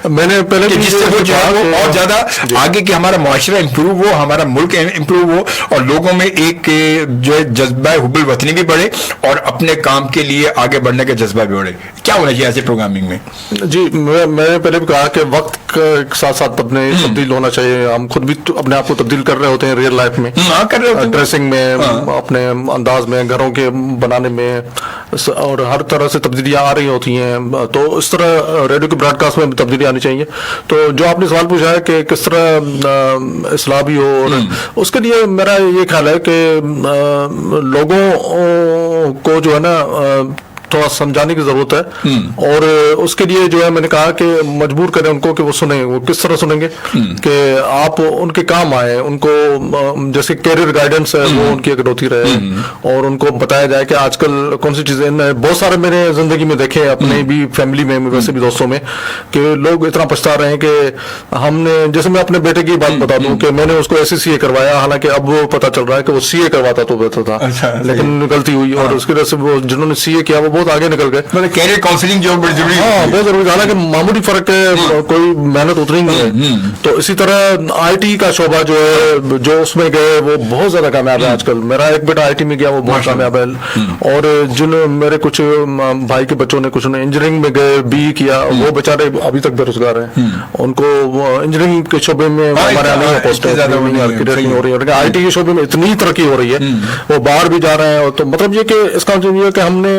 میں نے پہلے جس سے وہ جو ہے وہ اور زیادہ آگے کہ ہمارا معاشرہ امپروو ہو, ہمارا ملک امپروو ہو اور لوگوں میں ایک جو ہے جذبہ حب الوطنی بھی بڑھے اور اپنے کام کے لیے آگے بڑھنے کا جذبہ بھی بڑھے. کیا ہونا چاہیے ایسے پروگرامنگ میں؟ جی میں نے پہلے بھی کہا کہ وقت کے ساتھ ساتھ اپنے تبدیل ہونا چاہیے. ہم خود بھی اپنے آپ کو تبدیل کر رہے ہوتے ہیں ریئل لائف میں, ڈریسنگ میں, اپنے انداز میں, گھروں کے بنانے میں, اور ہر طرح سے تبدیلیاں آ رہی ہوتی ہیں. تو اس طرح ریڈیو کے براڈ کاسٹ میں تبدیلی آنی چاہیے. تو جو آپ نے سوال پوچھا ہے کہ کس طرح اصلاح بھی ہو, اور اس کے لیے میرا یہ خیال ہے کہ لوگوں کو جو ہے نا تھوڑا سمجھانے کی ضرورت ہے, اور اس کے لیے جو ہے میں نے کہا کہ مجبور کریں ان کو کہ وہ سنیں. وہ کس طرح سنیں گے کہ آپ ان کے کام آئے, ان کو جیسے کیریئر گائیڈنس ہے وہ ان کی اکٹوتی رہے اور ان کو بتایا جائے کہ آج کل کون سی چیزیں. بہت سارے میرے زندگی میں دیکھے اپنے بھی فیملی میں ویسے بھی دوستوں میں کہ لوگ اتنا پچھتا رہے ہیں کہ ہم نے, جیسے میں اپنے بیٹے کی بات بتا دوں کہ میں نے اس کو ایسے CA کروایا, حالانکہ اب وہ پتا چل رہا ہے کہ وہ CA کرواتا تو بہتر تھا, لیکن غلطی ہوئی اور اس کی وجہ سے وہ جنہوں نے CA کیا وہ بہت آگے نکل گئے. کیریئر کاؤنسلنگ جو بڑی ضروری ہے, ہاں بہت ضروری ہے, حالانکہ معمولی فرق ہے, کوئی محنت اتنی نہیں ہے. تو اسی طرح IT کا شعبہ جو ہے جو اس میں گئے وہ بہت زیادہ کامیاب ہے آج کل. میرا ایک بیٹا IT میں گیا وہ بہت کامیاب ہے, اور جن میرے کچھ بھائی کے بچوں نے کچھ نے انجینئرنگ میں گئے BE کیا, وہ بیچارے ابھی تک بے روزگار ہیں. ان کو انجینئرنگ کے شعبے میں ہمارے یہاں نہیں پوسٹ نہیں ہو رہی ہے, IT کے شعبے میں اتنی ترقی ہو رہی ہے وہ باہر بھی جا رہے ہیں. تو مطلب یہ کہ اس کا مطلب یہ کہ ہم نے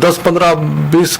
10, 15, 20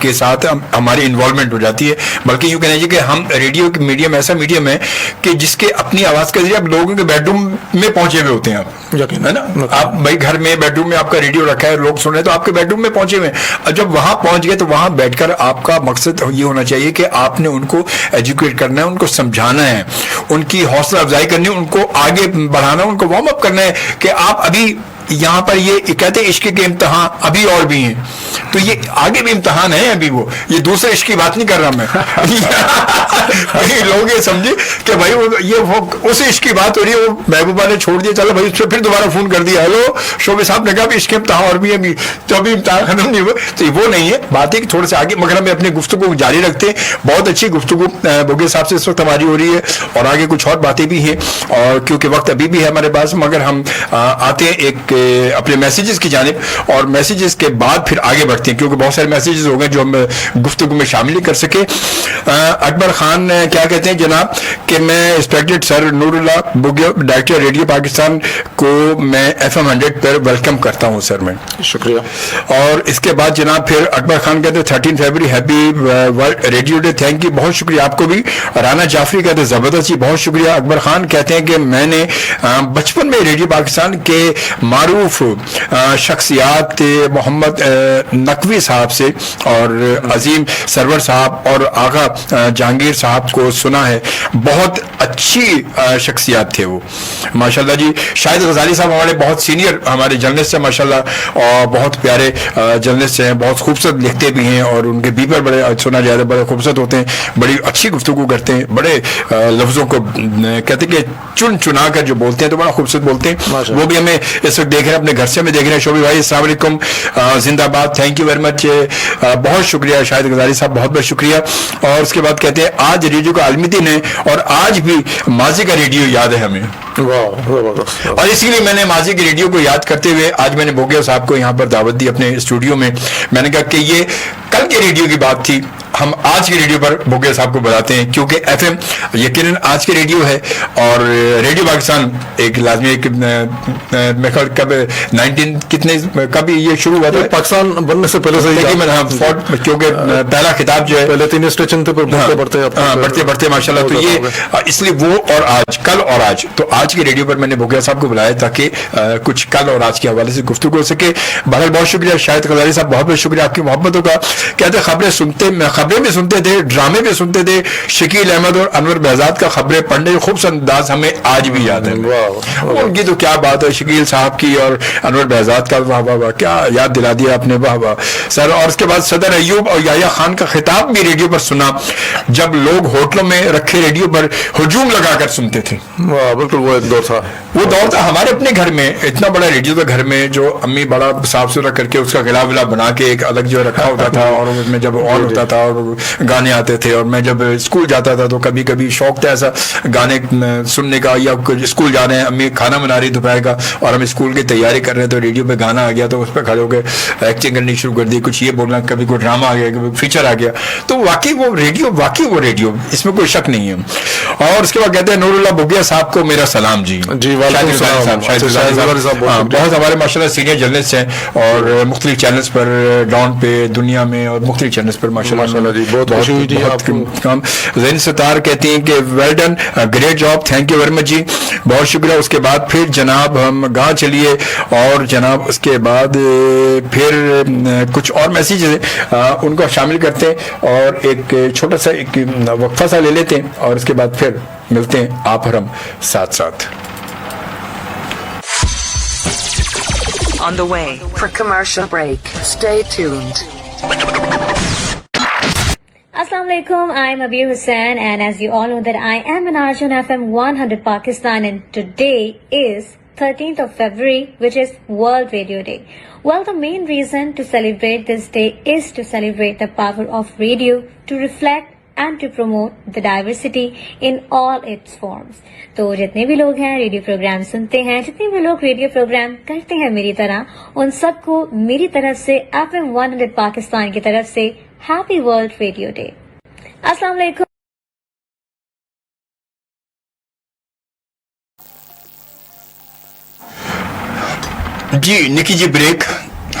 کے ساتھ ہماری انوالومنٹ ہو جاتی ہے. بلکہ یوں کہنا چاہیے کہ ہم ریڈیو میڈیم ایسا میڈیم ہے کہ جس کے اپنی آواز کے ذریعے آپ لوگوں کے بیڈ روم میں پہنچے ہوئے ہوتے ہیں آپ, ہے نا. آپ بھائی گھر میں بیڈ روم میں آپ کا ریڈیو رکھا ہے, لوگ سن رہے ہیں تو آپ کے بیڈ روم میں پہنچے ہوئے ہیں. جب وہاں پہنچ گئے تو وہاں بیٹھ کر آپ کا مقصد یہ ہونا چاہیے کہ آپ نے ان کو ایجوکیٹ کرنا ہے, ان کو سمجھانا ہے, ان کی حوصلہ افزائی کرنی ہے, ان کو آگے بڑھانا, ان کو وارم اپ کرنا ہے کہ آپ ابھی یہاں پر یہ کہتے ہیں عشق کے امتحان ابھی اور بھی ہیں, تو یہ آگے بھی امتحان ہے ابھی. وہ یہ دوسرے عشق کی بات نہیں کر رہا میں. لوگ یہ سمجھے کہ بھائی یہ اس عشق کی بات ہو رہی ہے, وہ محبوبہ نے چھوڑ دیا, چلو بھائی اس پہ پھر دوبارہ فون کر دیا, ہیلو شعبے صاحب نے کہا بھی عشق کے امتحان اور بھی ابھی, تو ابھی امتحان ختم نہیں ہوا. تو وہ نہیں ہے بات ہے کہ تھوڑے سے آگے, مگر ہمیں اپنی گفتگو جاری رکھتے ہیں. بہت اچھی گفتگو بوگے صاحب سے اس وقت ہماری ہو رہی ہے, اور آگے کچھ اور باتیں بھی ہیں, اور کیونکہ وقت ابھی بھی ہے ہمارے پاس, مگر ہم آتے ہیں ایک اپنے میسیجز کی جانب, اور میسیجز کے بعد پھر آگے بڑھتے ہیں کیونکہ بہت سارے میسیجز ہو گئے جو ہم گفتگو میں شامل نہیں کر سکے. اکبر خان کیا کہتے ہیں جناب کہ میں ریسپیکٹڈ سر نور اللہ بوگیا ڈائریکٹر ریڈیو پاکستان کو میں FM 100 پر ویلکم کرتا ہوں سر. میں شکریہ. اور اس کے بعد جناب پھر اکبر خان کہتے ہیں 13 فروری happy world radio day, thank you, بہت شکریہ آپ کو بھی. رانا جعفری کہتے ہیں زبردست جی, بہت شکریہ. اکبر خان کہتے ہیں کہ میں نے بچپن میں ریڈیو پاکستان کے معروف شخصیات محمد نقوی صاحب سے اور عظیم سرور صاحب اور آغا جہانگیر صاحب کو سنا ہے, بہت اچھی شخصیات تھے وہ ماشاءاللہ جی. شاہد غزالی صاحب ہمارے بہت سینئر ہمارے جرنلسٹ ہیں ماشاءاللہ, اور بہت پیارے جرنلسٹ ہیں, بہت خوبصورت لکھتے بھی ہیں, اور ان کے بیپر بڑے سنا جاتا ہے بڑے خوبصورت ہوتے ہیں, بڑی اچھی گفتگو کرتے ہیں, بڑے لفظوں کو کہتے ہیں کہ چن چنا کر جو بولتے ہیں تو بڑا خوبصورت بولتے ہیں. وہ بھی ہمیں اس وقت دیکھ رہے ہیں, اپنے گھر سے ہمیں دیکھ رہے ہیں. شوبی بھائی السلام علیکم, زندہ باد, تھینک یو ویری مچ, بہت شکریہ. شاہد غزالی صاحب بہت بہت شکریہ. اور اس کے بعد کہتے ہیں آج ریڈیو کا عالمی دن ہے, اور آج بھی ماضی کا ریڈیو یاد ہے ہمیں, اور اسی لیے میں نے ماضی کے ریڈیو کو یاد کرتے ہوئے آج میں نے بوگیا صاحب کو یہاں پر دعوت دی اپنے اسٹوڈیو میں. میں نے کہا کہ یہ کل کے ریڈیو کی بات تھی, ہم آج کے ریڈیو پر بوگیا صاحب کو بتاتے ہیں, کیونکہ FM یقیناً آج کے ریڈیو ہے, اور ریڈیو پاکستان ایک لازمی ایک میں کب 19 کتنے کب یہ شروع ہوا تھا پاکستان بننے سے پہلے سے, کیونکہ پہلا خطاب جو ہے پہلے 3 اسٹیشن تھے, بڑھتے بڑھتے ماشاءاللہ. تو یہ اس لیے وہ اور آج, کل اور آج, تو آج کے ریڈیو پر میں نے بوگیا صاحب کو بلایا تاکہ کچھ کل اور آج کے حوالے سے گفتگو ہو سکے. بہرحال بہت شکریہ شاہد غزالی صاحب, بہت بہت شکریہ آپ کی محبتوں کا. کہتے خبریں بھی سنتے تھے, ڈرامے بھی سنتے تھے. شکیل احمد اور انور بہزاد کا خبریں پڑھنے خوبصورت انداز ہمیں آج بھی یاد ہے. ان کی تو کیا بات ہے, شکیل صاحب کی اور انور بہزاد کا, واہ واہ واہ, کیا یاد دلا دیا آپ نے, واہ واہ سر. اور اس کے بعد صدر ایوب اور یحییٰ خان کا خطاب بھی ریڈیو پر سنا, جب لوگ ہوٹلوں میں رکھے ریڈیو پر ہجوم لگا کر سنتے تھے. بالکل وہ ایک دور تھا, وہ دور تھا. ہمارے اپنے گھر میں اتنا بڑا ریڈیو تھا گھر میں, جو امی بڑا صاف ستھرا کر کے اس کا گلا ولا بنا کے ایک الگ جو رکھا ہوتا تھا, اور اس میں جب آن ہوتا تھا اور گانے آتے تھے. اور میں جب اسکول جاتا تھا تو کبھی کبھی شوق تھا ایسا گانے سننے کا, یا اسکول جا رہے ہیں, امی کھانا بنا رہی دوپہر کا اور ہم اسکول کی تیاری کر رہے ہیں, تو ریڈیو پہ گانا آ گیا تو اس پہ کھڑے ہو کے ایکٹنگ کرنی شروع کر دی, کچھ یہ بولنا, کبھی کوئی ڈرامہ آ گیا, کبھی فیچر آ گیا. تو واقعی وہ ریڈیو, اس میں کوئی شک نہیں ہے. اور اس کے بعد کہتے ہیں نور اللہ بوگیا صاحب کو میرا سلام جی. بہت ہمارے ماشاء اللہ سینئر جرنلسٹ ہیں, اور مختلف چینلز پر, ڈان پہ, دنیا میں, اور مختلف چینلز پر ماشاء اللہ جی بہت کام. زین ستار کہتے ہیں کہ well done, great job, thank you very much جی, بہت شکریہ. اس کے بعد پھر جناب ہم گاہ چلیے, اور جناب اس کے بعد پھر کچھ اور میسیج ہیں ان کو شامل کرتے ہیں, اور ایک چھوٹا سا ایک وقفہ سا لے لیتے ہیں, اور اس کے بعد پھر ملتے ہیں آپ اور ہم ساتھ ساتھ. On the way for commercial break. Stay tuned. Assalamu alaikum, I'm Abir Hussain, and as you all know that I am an RJ on FM 100 Pakistan, and today is 13th of February, which is World Radio Day. Well, the main reason to celebrate this day is to celebrate the power of radio to reflect and to promote the diversity in all its forms. تو جتنے بھی لوگ ہیں radio programme سنتے ہیں, جتنے بھی لوگ ریڈیو پروگرام کرتے ہیں میری طرح, ان سب کو میری طرف سے FM 100 پاکستان کی طرف سے ہیپی ورلڈ ریڈیو ڈے. السلام علیکم. جی نکی جی بریک,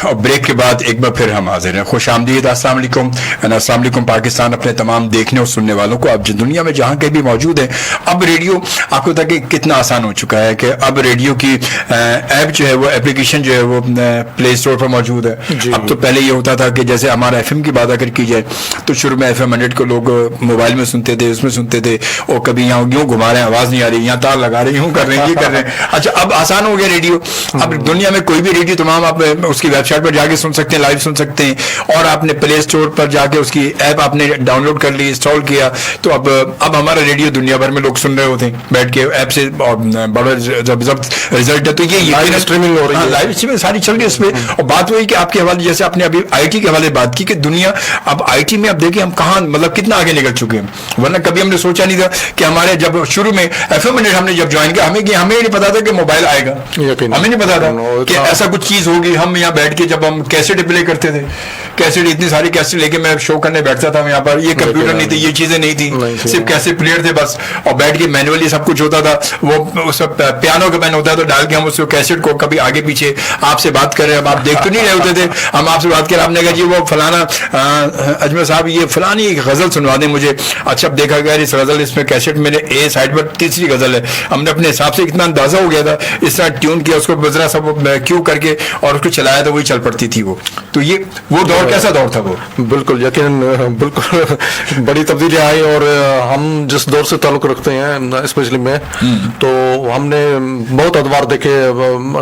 اور بریک کے بعد ایک بار پھر ہم حاضر ہیں. خوش آمدید. السلام علیکم. السلام علیکم پاکستان. اپنے تمام دیکھنے اور سننے والوں کو آپ دنیا میں جہاں کہیں بھی موجود ہیں, اب ریڈیو آپ کو تک کتنا آسان ہو چکا ہے کہ اب ریڈیو کی ایپ جو ہے وہ اپلیکیشن جو ہے وہ پلے اسٹور پر موجود ہے. اب تو پہلے یہ ہوتا تھا کہ جیسے ہمارا ایف ایم کی بات اگر کی جائے تو شروع میں ایف ایم 100 کو لوگ موبائل میں سنتے تھے, اس میں سنتے تھے, اور کبھی یہاں یوں گھما رہے ہیں آواز نہیں آ رہی, یہاں تار لگا رہے ہیں, یوں کر رہے ہیں, یہ کر رہے ہیں. اچھا اب آسان ہو گیا ریڈیو. اب دنیا میں کوئی بھی ریڈیو تمام آپ اس کی ویب سائٹ پر جا کے سن سکتے ہیں, لائیو سن سکتے ہیں, اور آپ نے پلے اسٹور پر جا کے اس کی ایپ آپ نے ڈاؤن لوڈ کر لی, انسٹال کیا, تو اب ہمارا ریڈیو دنیا بھر میں لوگ سن رہے ہوتے ہیں بیٹھ کے ایپ سے, اور بڑا زبردست رزلٹ ہے. تو یہ اسٹریمنگ ہو رہی ہے, لائیو اسٹریمنگ ساری چل رہی ہے اس پہ. اور بات وہی کہ آپ کے حوالے جیسے آپ نے ابھی آئی ٹی کے حوالے بات کی کہ دنیا اب آئی ٹی میں اب دیکھیں ہم کہاں مطلب کتنا آگے نکل چکے ہیں, ورنہ کبھی ہم نے سوچا نہیں تھا کہ ہمارے جب شروع میں ایف ایم 100 ہم نے جب جوائن کیا ہمیں نہیں پتا تھا کہ موبائل آئے گا, ہمیں نہیں پتا تھا کہ ایسا کچھ چیز ہوگی. ہم یہاں بیٹھ کے جب ہم کیسٹ پلے کرتے تھے, کیسٹ اتنی ساری کیسٹ لے کے میں شو کرنے بیٹھتا تھا یہاں پر, یہ کمپیوٹر نہیں تھے, یہ چیزیں نہیں تھی, صرف کیسٹ پلیئر تھے بس, اور بیٹھ کے مینولی سب کچھ ہوتا تھا. وہ اس پیانو کا پین ہوتا ہے تو ڈال کے ہم اس کیسٹ کو کبھی آگے پیچھے آپ سے بات کر رہے ہیں, اب آپ دیکھ تو نہیں رہے ہوتے تھے, ہم آپ سے بات کر رہے, آپ نے کہا جی وہ فلانا اجمل صاحب یہ فلانی ایک غزل سنوا دیں مجھے. اچھا اب دیکھا گیا اس غزل اس میں کیسٹ میرے اے سائڈ پر تیسری غزل ہے, ہم نے اپنے حساب سے اتنا اندازہ ہو گیا تھا, اس طرح ٹیون کیا اس کو بزرا سب کیوں کر کے اور اس کو چلایا تھا, وہی چل پڑتی تھی وہ. تو یہ وہ دور کیسا دور تھا وہ؟ بالکل یقین بالکل بڑی تبدیلیاں آئی, اور ہم جس دور سے تعلق رکھتے ہیں اسپیشلی میں, تو ہم نے بہت ادوار دیکھے,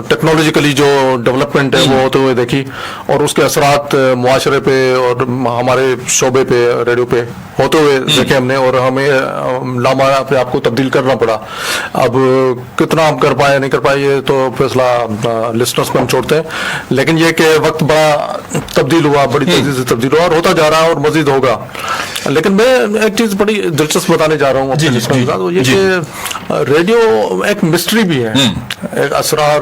ٹیکنالوجیکلی جو ڈیولپمنٹ ہے وہ ہوتے ہوئے دیکھی, اور اس کے اثرات معاشرے پہ اور ہمارے شعبے پہ ریڈیو پہ ہوتے ہوئے دیکھے ہم نے, اور ہمیں لامحالہ اپنے آپ کو تبدیل کرنا پڑا. اب کتنا ہم کر پائے نہیں کر پائے یہ تو فیصلہ لسنرز پہ ہم چھوڑتے ہیں, لیکن یہ کہ وقت بڑا تبدیل ہوا, بڑی تیزی سے تبدیل ہوا, اور ہوتا جا رہا ہے اور مزید ہوگا. لیکن میں ایک چیز بڑی دلچسپ بتانے جا رہا ہوں اپنے لسنرز کے ساتھ, وہ یہ کہ ریڈیو ایک مسٹری بھی ہے, ایک اسرار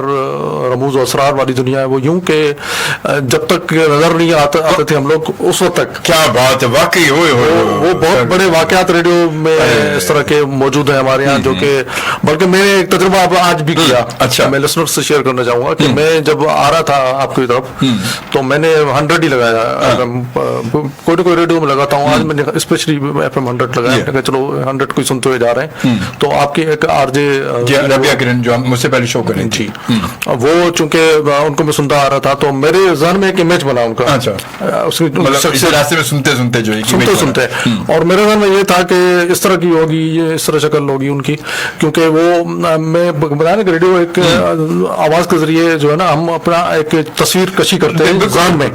رموز و اسرار والی دنیا ہے وہ. یوں کہ جب تک نظر نہیں آتے تھے ہم لوگ اس وقت تک, کیا بات ہے واقعی, وہ بہت بڑے واقعات ریڈیو میں اس طرح کے موجود ہیں ہمارے یہاں, جو کہ بلکہ میں نے ایک تجربہ آج بھی کیا. اچھا میں لسنر سے شیئر کرنا چاہوں گا کہ میں جب آ رہا تھا آپ کی طرف تو میں نے 100 ہی لگایا, کوئی نہ کوئی ریڈیو میں لگاتا ہوں. آج میں نے اسپیشلی ایف ایم 100 لگایا کہ چلو 100 کوئی سنتے ہوئے جا رہے ہیں, تو آپ کی ایک آر جے ربیہ کرن جو مجھ سے پہلے شو کریں جی, وہ چونکہ ان کو میں سنتا آ رہا تھا تو میرے ذہن میں ایک امیج بنا ان کا. اچھا راستے میں سنتے جو سنتے اور میرے ذہن میں یہ تھا کہ اس طرح کی ہوگی, یہ اس طرح شکل ہوگی ان کی, کیونکہ وہ میں بتایا نا کہ ریڈیو ایک آواز کے ذریعے جو ہے نا ہم اپنا ایک تصویر کشی کرتے ہیں ذہن میں,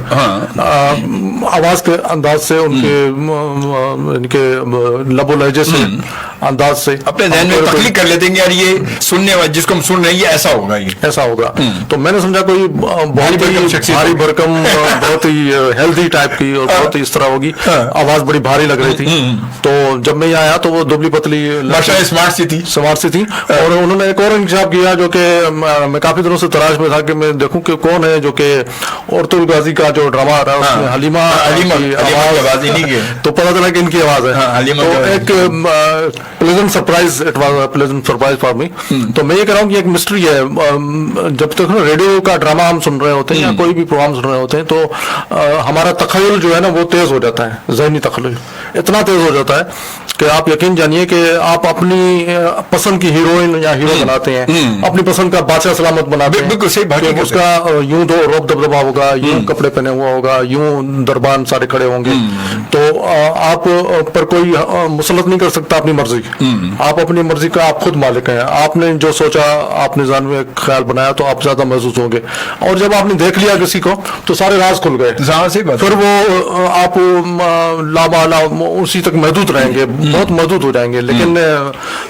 آواز کے انداز سے, ان کے لب و لہجے سے, انداز سے اپنے ذہن میں تخلیق کر لیتے ہیں یار یہ سننے والا جس کو ہم سن رہے ہیں یہ ایسا ہوگا, یہ ایسا ہوگا. تو میں نے سمجھا کوئی بہت ہی بھاری بھرکم بہت ہی ہیلدی ٹائپ کی اور بہت ہی اس طرح ہوگی, آواز بڑی بھاری لگ رہی تھی. تو جب میں یہاں آیا تو وہ دبلی پتلی اسمارٹ سی تھی, اور انہوں نے ایک اور انکشاف کیا جو کہ میں کافی دنوں سے تلاش میں تھا کہ میں دیکھوں کہ کون ہے جو کہ عورت الغازی کا جو ڈرامہ آ رہا ہے اس میں حلیمہ کی آواز, تو پتا چلا کہ ان کی آواز ہے. تو ایک پلیزنٹ سرپرائز فار می. تو میں یہ کہہ رہا ہوں کہ ایک مسٹری ہے, جب تک نا ریڈیو کا ڈرامہ ہم سن رہے ہوتے ہیں یا کوئی بھی پروگرام سن رہے ہوتے ہیں تو ہمارا تخیل جو ہے نا وہ تیز ہو جاتا ہے, ذہنی تخیل اتنا تیز ہو جاتا ہے کہ آپ یقین جانیے کہ آپ اپنی پسند کی ہیروئن یا ہیرو بناتے ہیں, اپنی پسند کا بادشاہ سلامت بناتے ہیں. بالکل صحیح بات, اس کا یوں دو روب دبدبا ہوگا, یوں کپڑے پہنے ہوا ہوگا, یوں دربان سارے کھڑے ہوں گے, تو آپ پر کوئی مسلط نہیں کر سکتا اپنی مرضی. آپ اپنی مرضی کا آپ خود مالک ہیں, آپ نے جو سوچا آپ نے ذہن میں خیال بنایا تو آپ زیادہ محسوس ہوں گے, اور جب آپ نے دیکھ لیا کسی کو تو سارے راز کھل گئے, پھر وہ آپ لامحالہ اسی تک محدود رہیں گے, بہت محدود ہو جائیں گے. لیکن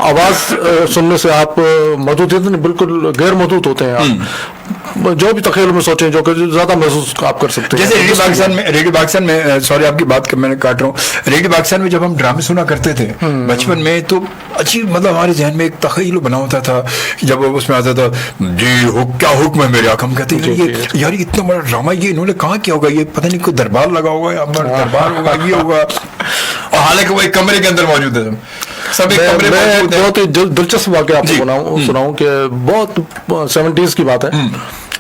آواز سننے سے آپ محدود بالکل غیر محدود ہوتے ہیں. آپ جو بھی تخیل میں سوچیں جو کہ زیادہ محسوس آپ کر سکتے ہیں. جیسے ریڈیو پاکستان میں سوری آپ کی بات میں نے کاٹ رہا ہوں, ریڈیو پاکستان میں جب ہم ڈرامے سنا کرتے تھے بچپن میں تو اچھی مطلب ہمارے ذہن میں ایک تخیل بنا ہوتا تھا. جب اس میں آتا تھا جی کیا حکم ہے میرے آقا, ہم کہتے ہیں یار اتنا بڑا ڈرامہ یہ انہوں نے کہاں کیا ہوگا, یہ پتہ نہیں کوئی دربار لگا ہوگا یا دربار ہوگا, یہ ہوگا, اور حالانکہ وہ ایک کمرے کے اندر موجود ہے. بہت ہی دلچسپ واقعہ آپ کو سناؤں کہ بہت 70s کی بات ہے.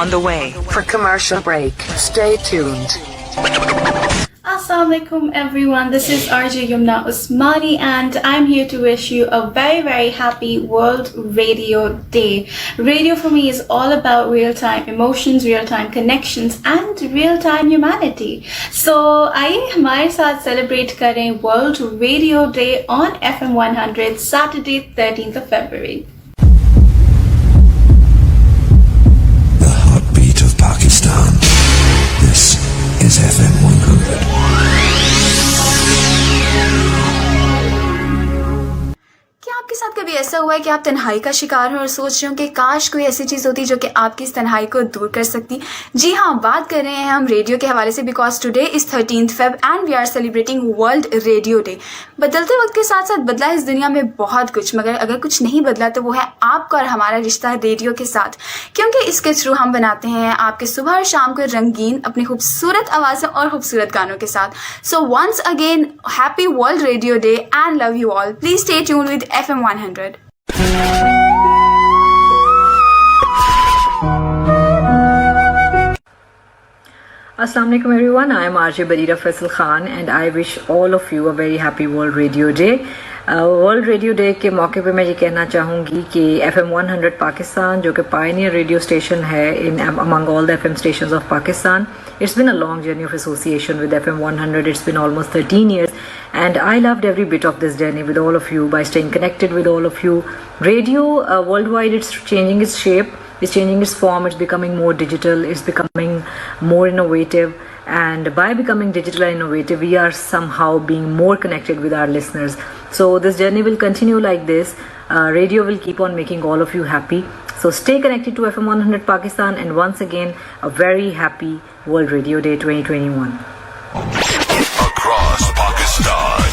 On the way for commercial break. Stay tuned. Assalamu alaikum everyone, this is RJ Yumna Usmani and I'm here to wish you a very very happy World Radio Day. Radio for me is all about real-time emotions, real-time connections and real-time humanity. So آئیے ہمارے ساتھ celebrate کریں World Radio Day on FM 100 Saturday 13th of February. The heartbeat of Pakistan. This is FM 100. آپ کے ساتھ کبھی ایسا ہوا ہے کہ آپ تنہائی کا شکار ہو اور سوچ رہے ہوں کہ کاش کوئی ایسی چیز ہوتی جو کہ آپ کی اس تنہائی کو دور کر سکتی؟ جی ہاں، بات کر رہے ہیں ہم ریڈیو کے حوالے سے، because today is 13th Feb and we are celebrating world radio day. بدلتے وقت کے ساتھ ساتھ بدلا اس دنیا میں بہت کچھ، مگر اگر کچھ نہیں بدلا تو وہ ہے آپ کا اور ہمارا رشتہ ریڈیو کے ساتھ، کیونکہ اس کے تھرو ہم بناتے ہیں آپ کے صبح اور شام کو رنگین اپنی خوبصورت آوازوں اور خوبصورت گانوں کے ساتھ. So once again happy world radio day and love you all. Please stay tuned with FM 100. Assalamu alaikum everyone, I am RJ Barira Faisal Khan and I wish all of you a very happy World Radio Day. World radio day کے موقع پہ میں یہ کہنا چاہوں گی کہ FM 100 Pakistan جو کہ پائنیئر ریڈیو اسٹیشن ہے among all the FM stations of Pakistan, it's been a long journey of association with FM 100. It's been almost 13 years and I loved every bit of this journey with all of you by staying connected with all of you. Radio worldwide, it's changing its shape, it's changing its form, it's becoming more digital, it's becoming more innovative. And by becoming digital and innovative, we are somehow being more connected with our listeners. So this journey will continue like this. Radio will keep on making all of you happy. So stay connected to FM 100 Pakistan, and once again, a very happy World Radio Day 2021. Across Pakistan,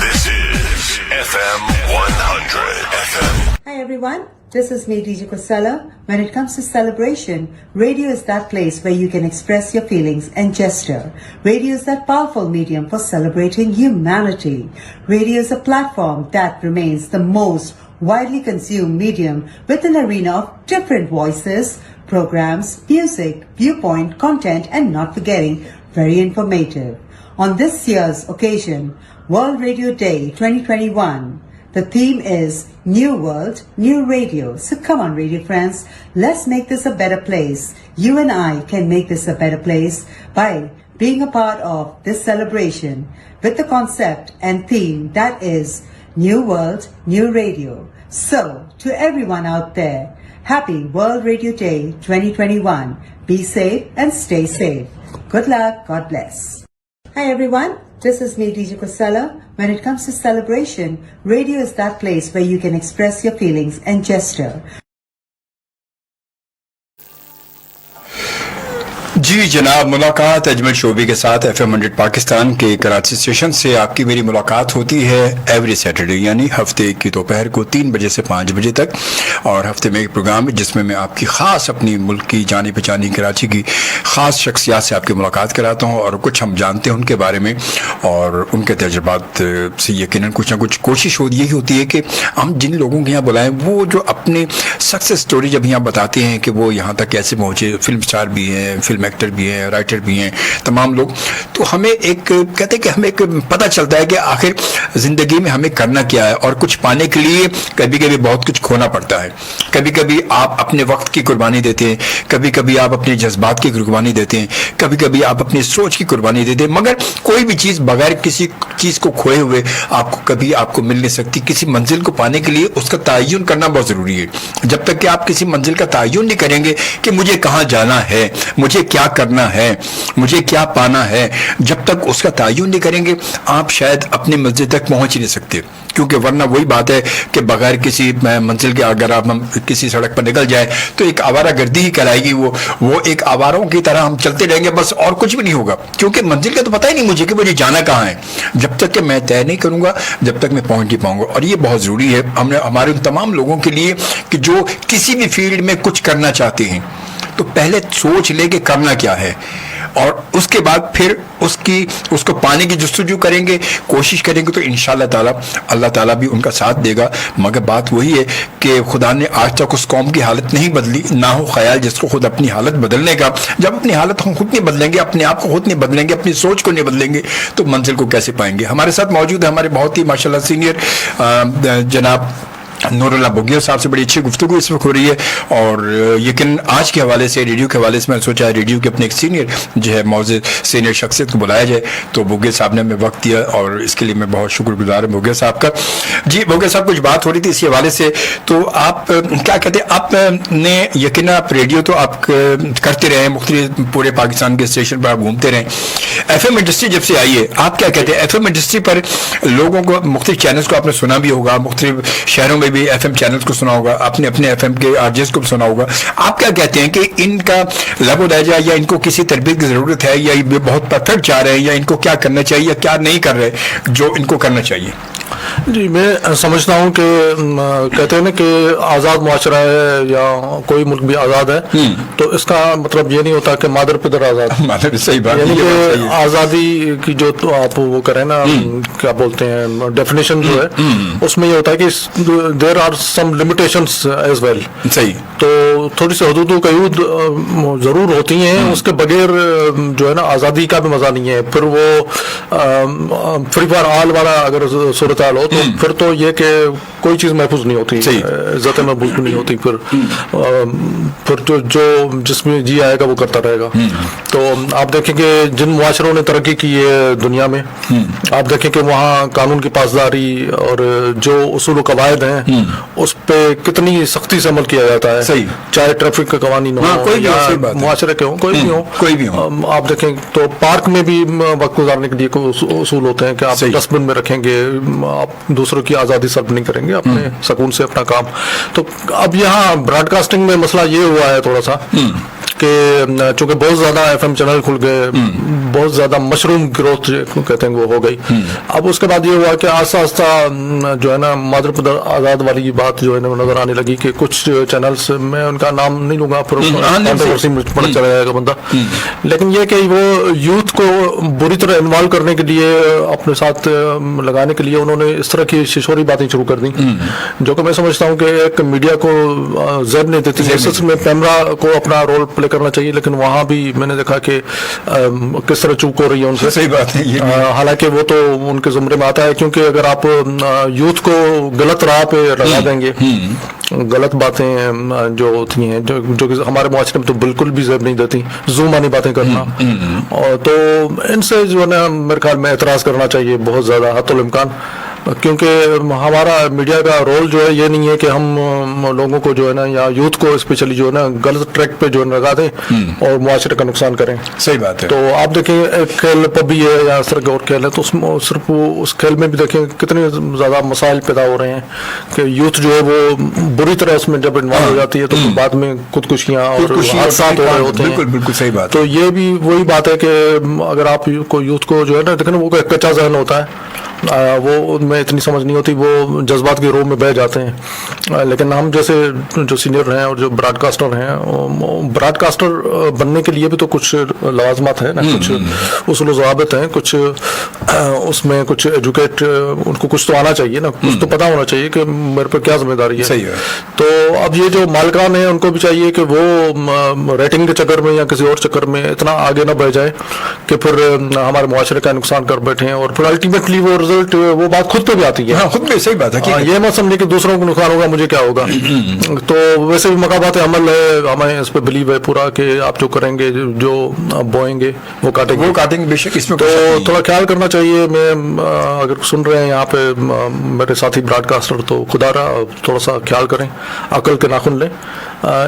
this is FM 100 FM. Hi everyone. This is me, DJ Kosala. When it comes to celebration, radio is that place where you can express your feelings and gesture. Radio is that powerful medium for celebrating humanity. Radio is a platform that remains the most widely consumed medium with an arena of different voices, programs, music, viewpoint, content, and not forgetting, very informative. On this year's occasion, World Radio Day 2021, the theme is New World, New Radio. So come on, radio friends, let's make this a better place. You and I can make this a better place by being a part of this celebration with the concept and theme that is New World, New Radio. So, to everyone out there, happy World Radio Day 2021. Be safe and stay safe. Good luck. God bless. Hi everyone. This is me, DJ Kosala. When it comes to celebration, radio is that place where you can express your feelings and gesture. جی جناب، ملاقات اجمل شعبی کے ساتھ FM 100 Pakistan کے Karachi station سے آپ کی میری ملاقات ہوتی ہے ایوری سیٹرڈے، یعنی ہفتے کی دوپہر کو 3 بجے سے 5 بجے تک. اور ہفتے میں ایک پروگرام ہے جس میں آپ کی خاص اپنی ملک کی جانی پہچانی کراچی کی خاص شخصیات سے آپ کی ملاقات کراتا ہوں، اور کچھ ہم جانتے ہیں ان کے بارے میں اور ان کے تجربات سے یقیناً کچھ نہ کچھ کوشش یہی ہوتی ہے کہ ہم جن لوگوں کے یہاں بلائیں وہ جو اپنے سکسیس سٹوری جب یہاں بتاتے ہیں کہ وہ یہاں تک کیسے پہنچے، فلم سٹار بھی ہیں، فلم ایکٹر بھی ہیں، رائٹر بھی ہیں، تمام لوگ، تو ہمیں ایک کہتے ہیں کہ ہمیں ایک پتہ چلتا ہے کہ آخر زندگی میں ہمیں کرنا کیا ہے، اور کچھ پانے کے لیے کبھی کبھی بہت کچھ کھونا پڑتا ہے. کبھی کبھی آپ اپنے وقت کی قربانی دیتے ہیں، کبھی کبھی آپ اپنے جذبات کی قربانی دیتے ہیں، کبھی کبھی آپ اپنی سوچ کی قربانی دیتے ہیں، مگر کوئی بھی چیز بغیر کسی چیز کو کھوئے ہوئے آپ کو مل نہیں سکتی. کسی منزل کو پانے کے لیے اس کا تعین کرنا بہت ضروری ہے. جب تک کہ آپ کسی منزل کا تعین نہیں کریں گے کہ مجھے کہاں جانا ہے، مجھے کیا کرنا ہے، مجھے کیا پانا ہے، جب تک اس کا تعین نہیں کریں گے آپ شاید اپنی منزل تک پہنچ ہی نہیں سکتے. کیونکہ ورنہ وہی بات ہے کہ بغیر کسی منزل کے اگر آپ کسی سڑک پر نکل جائے تو ایک آوارہ گردی ہی کہلائے گی. وہ ایک آواروں کی طرح ہم چلتے رہیں گے بس، اور کچھ بھی نہیں ہوگا. کیونکہ منزل کا تو پتہ ہی نہیں مجھے کہ مجھے جانا کہاں ہے. جب تک کہ میں طے نہیں کروں گا جب تک میں پہنچ نہیں پاؤں گا. اور یہ بہت ضروری ہے ہمارے ان تمام لوگوں کے لیے کہ جو کسی بھی فیلڈ میں کچھ کرنا چاہتے ہیں، تو پہلے سوچ لے کہ کرنا کیا ہے, اور اس کے بعد پھر اس کو پانے کی جستجو کریں گے, کوشش کریں گے, تو انشاءاللہ تعالی اللہ تعالیٰ بھی ان کا ساتھ دے گا. مگر بات وہی ہے کہ خدا نے آج تک اس قوم کی حالت نہیں بدلی, نہ ہو خیال جس کو خود اپنی حالت بدلنے کا. جب اپنی حالت ہم خود نہیں بدلیں گے, اپنے آپ کو خود نہیں بدلیں گے, اپنی سوچ کو نہیں بدلیں گے, تو منزل کو کیسے پائیں گے. ہمارے ساتھ موجود ہے ہمارے بہت ہی ماشاءاللہ سینئر جناب نور اللہ بگیا صاحب سے بڑی اچھی گفتگو اس وقت ہو رہی ہے, اور لیکن آج کے حوالے سے, ریڈیو کے حوالے سے میں سوچا ریڈیو کے اپنے ایک سینئر جو ہے موزے سینئر شخصیت کو بلایا جائے, تو بگیا صاحب نے ہمیں وقت دیا, اور اس کے لیے میں بہت شکر گزار ہوں بگیا صاحب کا. جی بگیا صاحب, کچھ بات ہو رہی تھی اسی حوالے سے, تو آپ کیا کہتے ہیں, آپ نے یقیناً آپ ریڈیو تو آپ کرتے رہے ہیں, مختلف پورے پاکستان کے اسٹیشن پر آپ گھومتے رہیں. ایف ایم انڈسٹری جب سے آئی ہے, آپ کیا کہتے ہیں ایف ایم انڈسٹری پر لوگوں کو, مختلف چینلز کو آپ نے سنا بھی ہوگا, مختلف شہروں میں بھی ایف ایم چینلز کو سنا ہوگا, آپ نے اپنے ایف ایم کے آر جیز کو بھی سنا ہوگا. آپ کیا کہتے ہیں کہ ان کا لب و لہجہ, یا ان کو کسی تربیت کی ضرورت ہے, یا یہ بہت پرفیکٹ چاہ رہے ہیں, یا ان کو کیا کرنا چاہیے یا کیا نہیں کر رہے جو ان کو کرنا چاہیے؟ جی میں سمجھتا ہوں کہ کہتے ہیں نا کہ آزاد معاشرہ ہے یا کوئی ملک بھی آزاد ہے, تو اس کا مطلب یہ نہیں ہوتا کہ مادر پدر آزاد. صحیح بات, یعنی کہ آزادی کی جو آپ وہ کریں نا, کیا بولتے ہیں ڈیفینیشن جو ہے, اس میں یہ ہوتا ہے کہ there are some limitations as well. صحیح. تو تھوڑی سی حدود و قیود ضرور ہوتی ہیں, اس کے بغیر جو ہے نا آزادی کا بھی مزہ نہیں ہے. پھر وہ فری فار آل والا اگر صورتحال ہو, تو پھر تو یہ کہ کوئی چیز محفوظ نہیں ہوتی, عزت محفوظ نہیں ہوتی. پھر جو جس میں جی آئے گا وہ کرتا رہے گا. تو آپ دیکھیں کہ جن معاشروں نے ترقی کی ہے دنیا میں, آپ دیکھیں کہ وہاں قانون کی پاسداری اور جو اصول و قواعد ہیں اس پہ کتنی سختی سے عمل کیا جاتا ہے. چاہے ٹریفک کا قوانین ہو یا معاشرے کے ہوں, کوئی بھی ہو. آپ دیکھیں تو پارک میں بھی وقت گزارنے کے لیے کوئی اصول ہوتے ہیں کہ آپ ڈسٹ بن میں رکھیں گے, آپ دوسروں کی آزادی سلب نہیں کریں گے, اپنے سکون سے اپنا کام. تو اب یہاں براڈ کاسٹنگ میں مسئلہ یہ ہوا ہے تھوڑا سا کہ چونکہ بہت زیادہ ایف ایم چینل کھل گئے, بہت زیادہ مشروم گروتھ کہتے ہیں وہ ہو گئی. اب اس کے بعد یہ ہوا کہ آہستہ آہستہ جو ہے نا مادر پدر آزاد والی بات جو ہے نا نظر آنے لگی کہ کچھ چینلز, میں ان کا نام نہیں لوں گا پھر پڑھ چلا جائے گا بندہ, لیکن یہ کہ وہ یوتھ کو بری طرح انوالو کرنے کے لیے, اپنے ساتھ لگانے کے لیے انہوں نے اس طرح کی ششوری باتیں شروع کر دیں, جو کہ میں سمجھتا ہوں کہ ایک میڈیا کو زیب نہیں دیتی. اس میں پیمرا کو اپنا رول پلے کرنا چاہیے, لیکن وہاں بھی میں نے دیکھا کہ کس طرح چوک ہو رہی ہے ان سے. صحیح بات ہے, حالانکہ وہ تو ان کے زمرے میں آتا ہے, کیونکہ اگر آپ یوتھ کو غلط راہ پہ لگا دیں گے, غلط باتیں جو ہوتی ہیں جو کہ ہمارے معاشرے میں تو بالکل بھی زیب نہیں دیتی, زومانی باتیں کرنا, اور تو ان سے جو ہے نا میرے خیال میں اعتراض کرنا چاہیے بہت زیادہ حتی الامکان. کیونکہ ہمارا میڈیا کا رول جو ہے یہ نہیں ہے کہ ہم لوگوں کو جو ہے نا یا یوتھ کو اسپیشلی جو ہے نا غلط ٹریک پہ جو ہے لگا دیں اور معاشرے کا نقصان کریں. صحیح بات ہے. تو آپ دیکھیں ایک کھیل پبی ہے یا اس طرح کا اور کھیل ہے, تو صرف اس کھیل میں بھی دیکھیں کتنے زیادہ مسائل پیدا ہو رہے ہیں کہ یوتھ جو ہے وہ بری طرح اس میں جب انوالو ہو جاتی ہے تو بعد میں خودکشیاں اور حادثات ہو رہے ہوتے ہیں. بالکل صحیح بات. تو یہ بھی وہی بات ہے کہ اگر آپ کو یوتھ کو جو ہے نا دیکھیں وہ ایک کچا ذہن ہوتا ہے, وہ ان میں اتنی سمجھ نہیں ہوتی, وہ جذبات کی روح میں بہہ جاتے ہیں. لیکن ہم جیسے جو سینئر ہیں اور جو براڈ کاسٹر ہیں, براڈ کاسٹر بننے کے لیے بھی تو کچھ لوازمات ہیں نا, کچھ اصول و ضوابط ہیں, کچھ اس میں کچھ ایجوکیٹ, ان کو کچھ تو آنا چاہیے نا, کچھ تو پتا ہونا چاہیے کہ میرے پہ کیا ذمہ داری ہے. صحیح ہے. تو اب یہ جو مالکان ہیں ان کو بھی چاہیے کہ وہ ریٹنگ کے چکر میں یا کسی اور چکر میں اتنا آگے نہ بڑھ جائے کہ پھر ہمارے معاشرے کا نقصان کر بیٹھیں, اور پھر الٹیمیٹلی وہ رزلٹ وہ بات خود پہ بھی آتی ہے. ہاں خود پہ, صحیح بات ہے. یہ مت سمجھے کہ دوسروں کو نقصان ہوگا مجھے کیا ہوگا. تو ویسے بھی مقامات عمل ہے, ہمیں اس پہ بلیو ہے پورا کہ آپ جو کریں گے, جو بوئیں گے وہ کاٹیں گے بے شک. اس میں تو تھوڑا خیال کرنا چاہیے. میں اگر سن رہے ہیں یہاں پہ میرے ساتھی براڈ کاسٹر, تو خدا رہا تھوڑا سا خیال کریں, عقل کے ناخن لیں,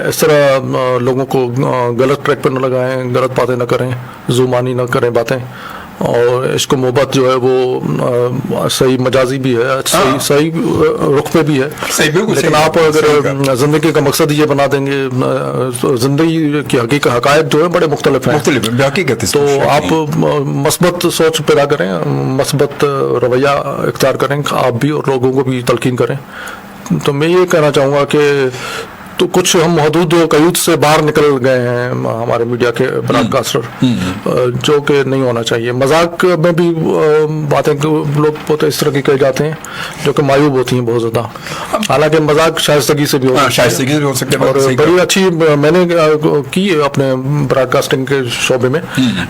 اس طرح لوگوں کو غلط ٹریک پہ نہ لگائیں, غلط باتیں نہ کریں, زومانی نہ کریں باتیں, اور عشق و محبت جو ہے وہ صحیح مجازی بھی ہے, صحیح رخ پہ بھی ہے. لیکن آپ اگر زندگی کا مقصد یہ بنا دیں گے, زندگی کی حقائق جو ہے بڑے مختلف ہیں, تو آپ مثبت سوچ پیدا کریں, مثبت رویہ اختیار کریں, آپ بھی اور لوگوں کو بھی تلقین کریں. تو میں یہ کہنا چاہوں گا کہ تو کچھ ہم محدود قیود سے باہر نکل گئے ہیں ہمارے میڈیا کے براڈ کاسٹر، جو کہ نہیں ہونا چاہیے. مذاق میں بھی باتیں لوگ بہت اس طرح کی کہے جاتے ہیں جو کہ معیوب ہوتی ہیں بہت زیادہ، حالانکہ مذاق شائستگی سے بھی ہو سکتے ہیں. اور بڑی اچھی میں نے کی اپنے براڈ کاسٹنگ کے شعبے میں،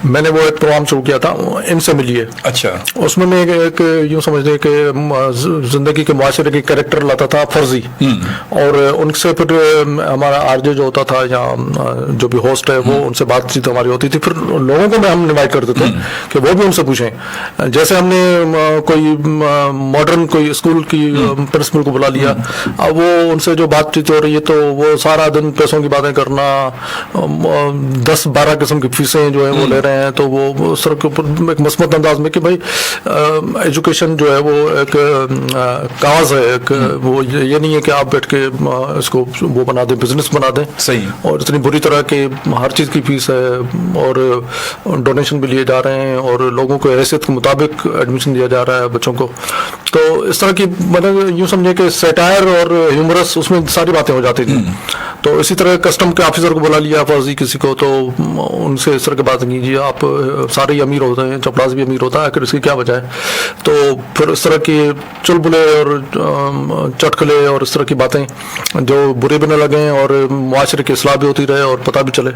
میں نے وہ ایک پروگرام شروع کیا تھا ان سے ملیے. اچھا. اس میں میں ایک یوں سمجھ لیں کہ زندگی کے معاشرے کے کریکٹر لاتا تھا فرضی، اور ان سے پھر ہمارا آر جے جو ہوتا تھا یا جو بھی ہوسٹ ہے وہ ان سے بات چیت ہماری ہوتی تھی. پھر لوگوں کو ہم انوائٹ کرتے تھے کہ وہ بھی ان سے پوچھیں. جیسے ہم نے کوئی ماڈرن کوئی اسکول کی پرنسپل کو بلا لیا، اب وہ ان سے جو بات چیت ہو رہی ہے تو وہ سارا دن پیسوں کی باتیں کرنا، 10-12 قسم کی فیسیں جو ہیں وہ لے رہے ہیں. تو وہ سر کے اوپر ایک مثبت انداز میں کہ بھائی ایجوکیشن جو ہے وہ ایک کاز ہے، ایک وہ یہ نہیں ہے کہ آپ بیٹھ کے اس کو وہ بنا دیں، بزنس بنا دیں. صحیح. اور اتنی بری طرح کہ ہر چیز کی فیس ہے اور ڈونیشن بھی لیے جا رہے ہیں اور لوگوں کو حیثیت کے مطابق ایڈمیشن دیا جا رہا ہے بچوں کو. تو اس طرح کی مطلب یوں سمجھے کہ سیٹائر اور ہیومرس اس میں ساری باتیں ہو جاتی تھیں. تو اسی طرح کسٹم کے آفیسر کو بلا لیا فرضی کسی کو، تو ان سے اس طرح کی بات کیجیے، آپ سارے ہی امیر ہوتے ہیں، چپڑاس بھی امیر ہوتا ہے، آخر اس کی کیا وجہ ہے. تو پھر اس طرح کی چلبلے اور چٹکلے اور اس طرح کی باتیں جو برے بھی نہ لگیں اور معاشرے کی اصلاح بھی ہوتی رہے اور پتہ بھی چلے.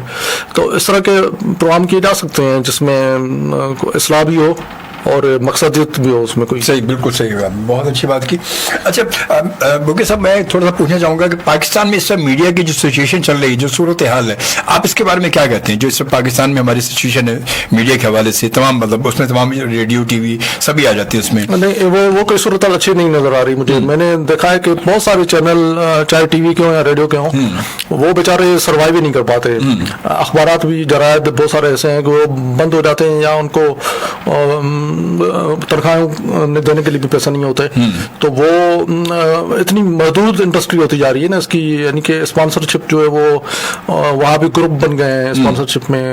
تو اس طرح کے پروگرام کیے جا سکتے ہیں جس میں اصلاح بھی ہو اور مقصدیت بھی ہو اس میں کوئی. صحیح، بالکل صحیح بات، بہت اچھی بات کی. اچھا بوگے صاحب، میں تھوڑا سا پوچھنا چاہوں گا کہ پاکستان میں اس وقت میڈیا کی جو سچویشن چل رہی ہے، جو صورتحال ہے، آپ اس کے بارے میں کیا کہتے ہیں؟ جو اس وقت پاکستان میں ہماری سچویشن ہے میڈیا کے حوالے سے، تمام مطلب اس میں تمام ریڈیو ٹی وی سبھی آ جاتی ہے اس میں. نہیں، وہ کوئی صورتحال اچھی نہیں نظر آ رہی مجھے. میں نے دیکھا ہے کہ بہت سارے چینل چاہے ٹی وی کے ہوں یا ریڈیو کے ہوں، وہ بیچارے سروائیو ہی نہیں کر پاتے. اخبارات بھی، جرائد بہت سارے ایسے ہیں کہ وہ بند ہو جاتے ہیں یا ان کو تنخواہیں دینے کے لیے بھی پیسہ نہیں ہوتا ہے. تو وہ اتنی محدود انڈسٹری ہوتی جا رہی ہے نا اس کی، یعنی کہ اسپانسرشپ جو ہے وہ وہاں بھی گروپ بن گئے ہیں اسپانسرشپ میں،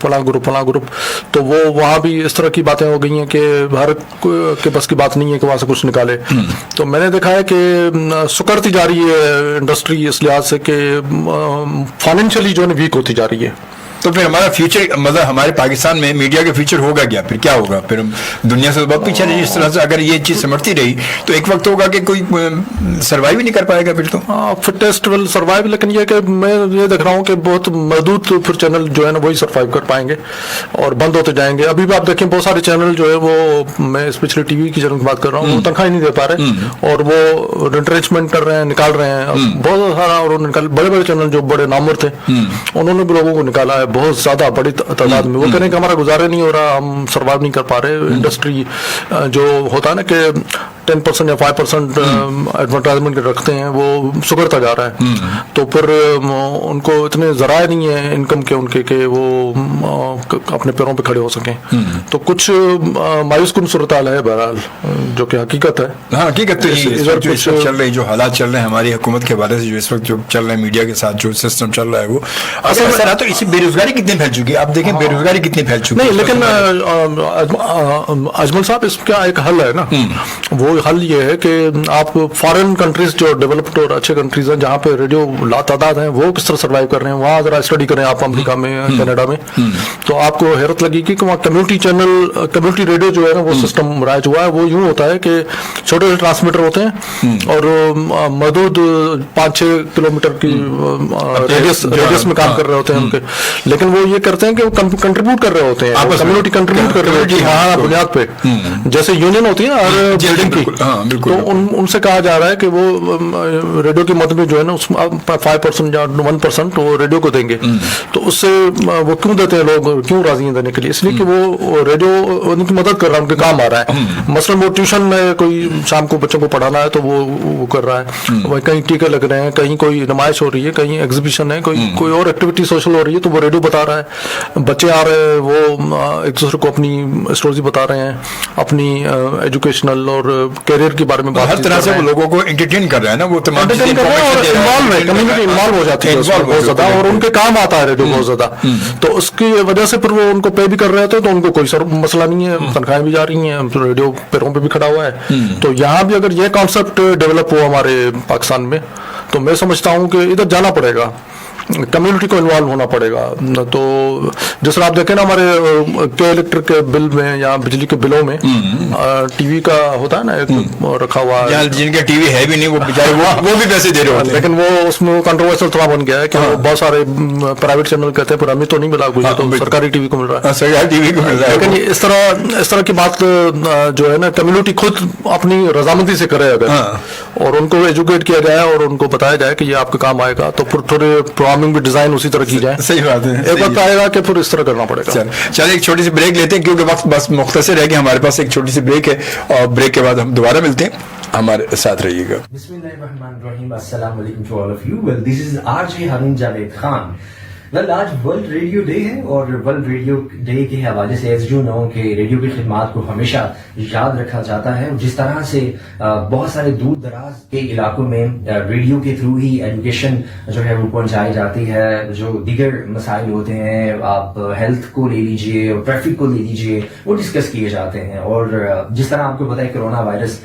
فلاں گروپ. تو وہ وہاں بھی اس طرح کی باتیں ہو گئی ہیں کہ ہر کے بس کی بات نہیں ہے کہ وہاں سے کچھ نکالے. تو میں نے دیکھا ہے کہ سکڑتی جا رہی ہے انڈسٹری اس لحاظ سے کہ فائنینشلی جو ہے ویک ہوتی جا رہی ہے. تو پھر ہمارا فیوچر مطلب ہمارے پاکستان میں میڈیا کا فیوچر ہوگا کیا ہوگا؟ پھر دنیا سے بہت پیچھے رہی. اس طرح سے اگر یہ چیز سمٹتی رہی تو ایک وقت ہوگا کہ کوئی سروائیو ہی نہیں کر پائے گا. پھر تو فٹیسٹ ول سروائیو، لیکن یہ کہ میں یہ دیکھ رہا ہوں کہ بہت محدود پھر چینل جو ہے نا وہی سروائیو کر پائیں گے اور بند ہوتے جائیں گے. ابھی بھی آپ دیکھیں بہت سارے چینل جو ہے وہ، میں اسپیشلی ٹی وی کی چینل کی بات کر رہا ہوں، وہ تنخواہ نہیں دے پا رہے اور وہ ریٹرنچمنٹ کر رہے ہیں، نکال رہے ہیں بہت سارا. اور بڑے چینل جو بڑے نامور تھے انہوں نے بھی لوگوں کو نکالا ہے بہت زیادہ بڑی تعداد میں. وہ کہہ رہے ہیں کہ ہمارا گزارا نہیں ہو رہا، ہم سروائیو نہیں کر پا رہے. انڈسٹری جو ہوتا ہے نا کہ 10% یا 5% ایڈورٹائزمنٹ رکھتے ہیں وہ سکڑتا جا رہا ہے. تو پھر ان کو اتنے ذرائع نہیں ہیں انکم کے ان کے کہ وہ اپنے پیروں پہ کھڑے ہو سکیں. تو کچھ مایوس کن صورتحال ہے بہرحال، جو کہ حقیقت ہے. ہاں حقیقت چل رہی، جو حالات چل رہے ہیں ہماری حکومت کے حوالے سے، جو اس وقت جو چل رہے ہیں میڈیا کے ساتھ جو سسٹم چل رہا ہے وہ اصل تو اسی بے روزگاری کتنی پھیل چکی ہے. آپ دیکھیں بے روزگاری کتنی پھیل چکی ہے. نہیں، لیکن اجمل صاحب اس کا ایک حل ہے نا. وہ حل یہ ہے کہ آپ فارن کنٹریز جو ڈیولپڈ اور اچھے کنٹریز ہیں جہاں پہ ریڈیو لا تعداد ہیں، وہ کس طرح سروائیو کر رہے ہیں، وہاں ذرا اسٹڈی کریں آپ امریکہ میں، کینیڈا میں. تو آپ کو حیرت لگے گی کہ وہاں کمیونٹی چینل، کمیونٹی ریڈیو جو ہے نا وہ سسٹم رائج ہوا ہے. وہ یوں ہوتا ہے کہ چھوٹے چھوٹے ٹرانسمیٹر ہوتے ہیں اور محدود 5-6 کلومیٹر کی ریڈیس میں کام کر رہے ہوتے ہیں ان کے. لیکن وہ یہ کرتے ہیں کہ وہ کنٹریبیوٹ کر رہے ہوتے ہیں، کمیونٹی کنٹریبیوٹ کر رہے ہوتے ہیں وہاں بنیاد پہ، جیسے یونین ہوتی ہے نا ہر بلڈنگ کی. تو ان سے کہا جا رہا ہے کہ وہ ریڈیو کی مد میں جو ہے نا اس 5% یا 1% وہ ریڈیو کو دیں گے. تو اس سے وہ کیوں دیتے ہیں لوگ، کیوں راضی ہیں دینے کے لیے؟ اس لیے کہ وہ ریڈیو ان کی مدد کر رہا ہے، ان کے کام آ رہا ہے. مثلاً وہ ٹیوشن میں کوئی شام کو بچوں کو پڑھانا ہے تو وہ کر رہا ہے. وہ کہیں ٹیکے لگ رہے ہیں، کہیں کوئی نمائش ہو رہی ہے، کہیں ایگزیبیشن ہے، کوئی اور ایکٹیویٹی سوشل ہو رہی ہے تو وہ ریڈیو بتا رہا ہے. بچے آ رہے ہیں وہ ایک دوسرے کو اپنی اسٹوریز بتا رہے ہیں، اپنی ایجوکیشنل اور کیریئر کے بارے میں بات، ہر طرح سے وہ لوگوں کو انٹرٹین کر رہا ہے نا. وہ تمام کمیونٹی انوالو ہو جاتی ہے بہت زیادہ اور ان کے کام آتا ہے ریڈیو بہت زیادہ. تو اس کی وجہ سے پھر وہ ان کو پے بھی کر رہے ہوتے ہیں تو ان کو کوئی مسئلہ نہیں ہے، تنخواہیں بھی جا رہی ہیں، ریڈیو پیروں پہ بھی کھڑا ہوا ہے. تو یہاں بھی اگر یہ کانسیپٹ ڈیولپ ہوا ہمارے پاکستان میں تو میں سمجھتا ہوں کہ ادھر جانا پڑے گا, کمیونٹی کو انوالو ہونا پڑے گا. تو جس طرح آپ دیکھیں نا ہمارے کے الیکٹرک کے بل میں یا بجلی کے بلوں میں ٹی وی کا ہوتا ہے نا ایک رکھا ہوا, جن کا ٹی وی ہے بھی نہیں وہ بیچارے وہ بھی پیسے دے رہے ہوتے ہیں, لیکن وہ اس میں کنٹروورشل تھوڑا بن گیا ہے کہ بہت سارے پرائیویٹ چینل کہتے ہیں پر ہمیں تو نہیں ملا, کچھ تو سرکاری ٹی وی کو مل رہا ہے, سرکاری ٹی وی کو مل رہا ہے. لیکن اس طرح کی بات جو ہے نا کمیونٹی خود اپنی رضامندی سے کرے اگر, اور ان کو ایجوکیٹ کیا جائے اور ان کو بتایا جائے کہ یہ آپ کے کام آئے گا, تو پھر تھوڑے بھی ڈیزائن اسی طرح کی جائے. صحیح بات ہے, ایک وقت آئے گا کہ پھر اس طرح کرنا پڑے گا. چلیں ایک چھوٹی سی بریک لیتے ہیں کیونکہ وقت بس مختصر ہے کہ ہمارے پاس ایک چھوٹی سی بریک ہے, اور بریک کے بعد ہم دوبارہ ملتے ہیں, ہمارے ساتھ رہیے گا. بسم اللہ الرحمن الرحیم. السلام علیکم to all of you. Well this is RJ Haroon Javed Khan. Well آج ورلڈ ریڈیو ڈے ہے, اور ورلڈ ریڈیو ڈے کے حوالے سے ایز یو نو کہ ریڈیو کی خدمات کو ہمیشہ یاد رکھا جاتا ہے. جس طرح سے بہت سارے دور دراز کے علاقوں میں ریڈیو کے تھرو ہی ایجوکیشن جو ہے وہ پہنچائی جاتی ہے, جو دیگر مسائل ہوتے ہیں, آپ ہیلتھ کو لے لیجئے, ٹریفک کو لے لیجئے, وہ ڈسکس کیے جاتے ہیں. اور جس طرح آپ کو پتا ہے کرونا وائرس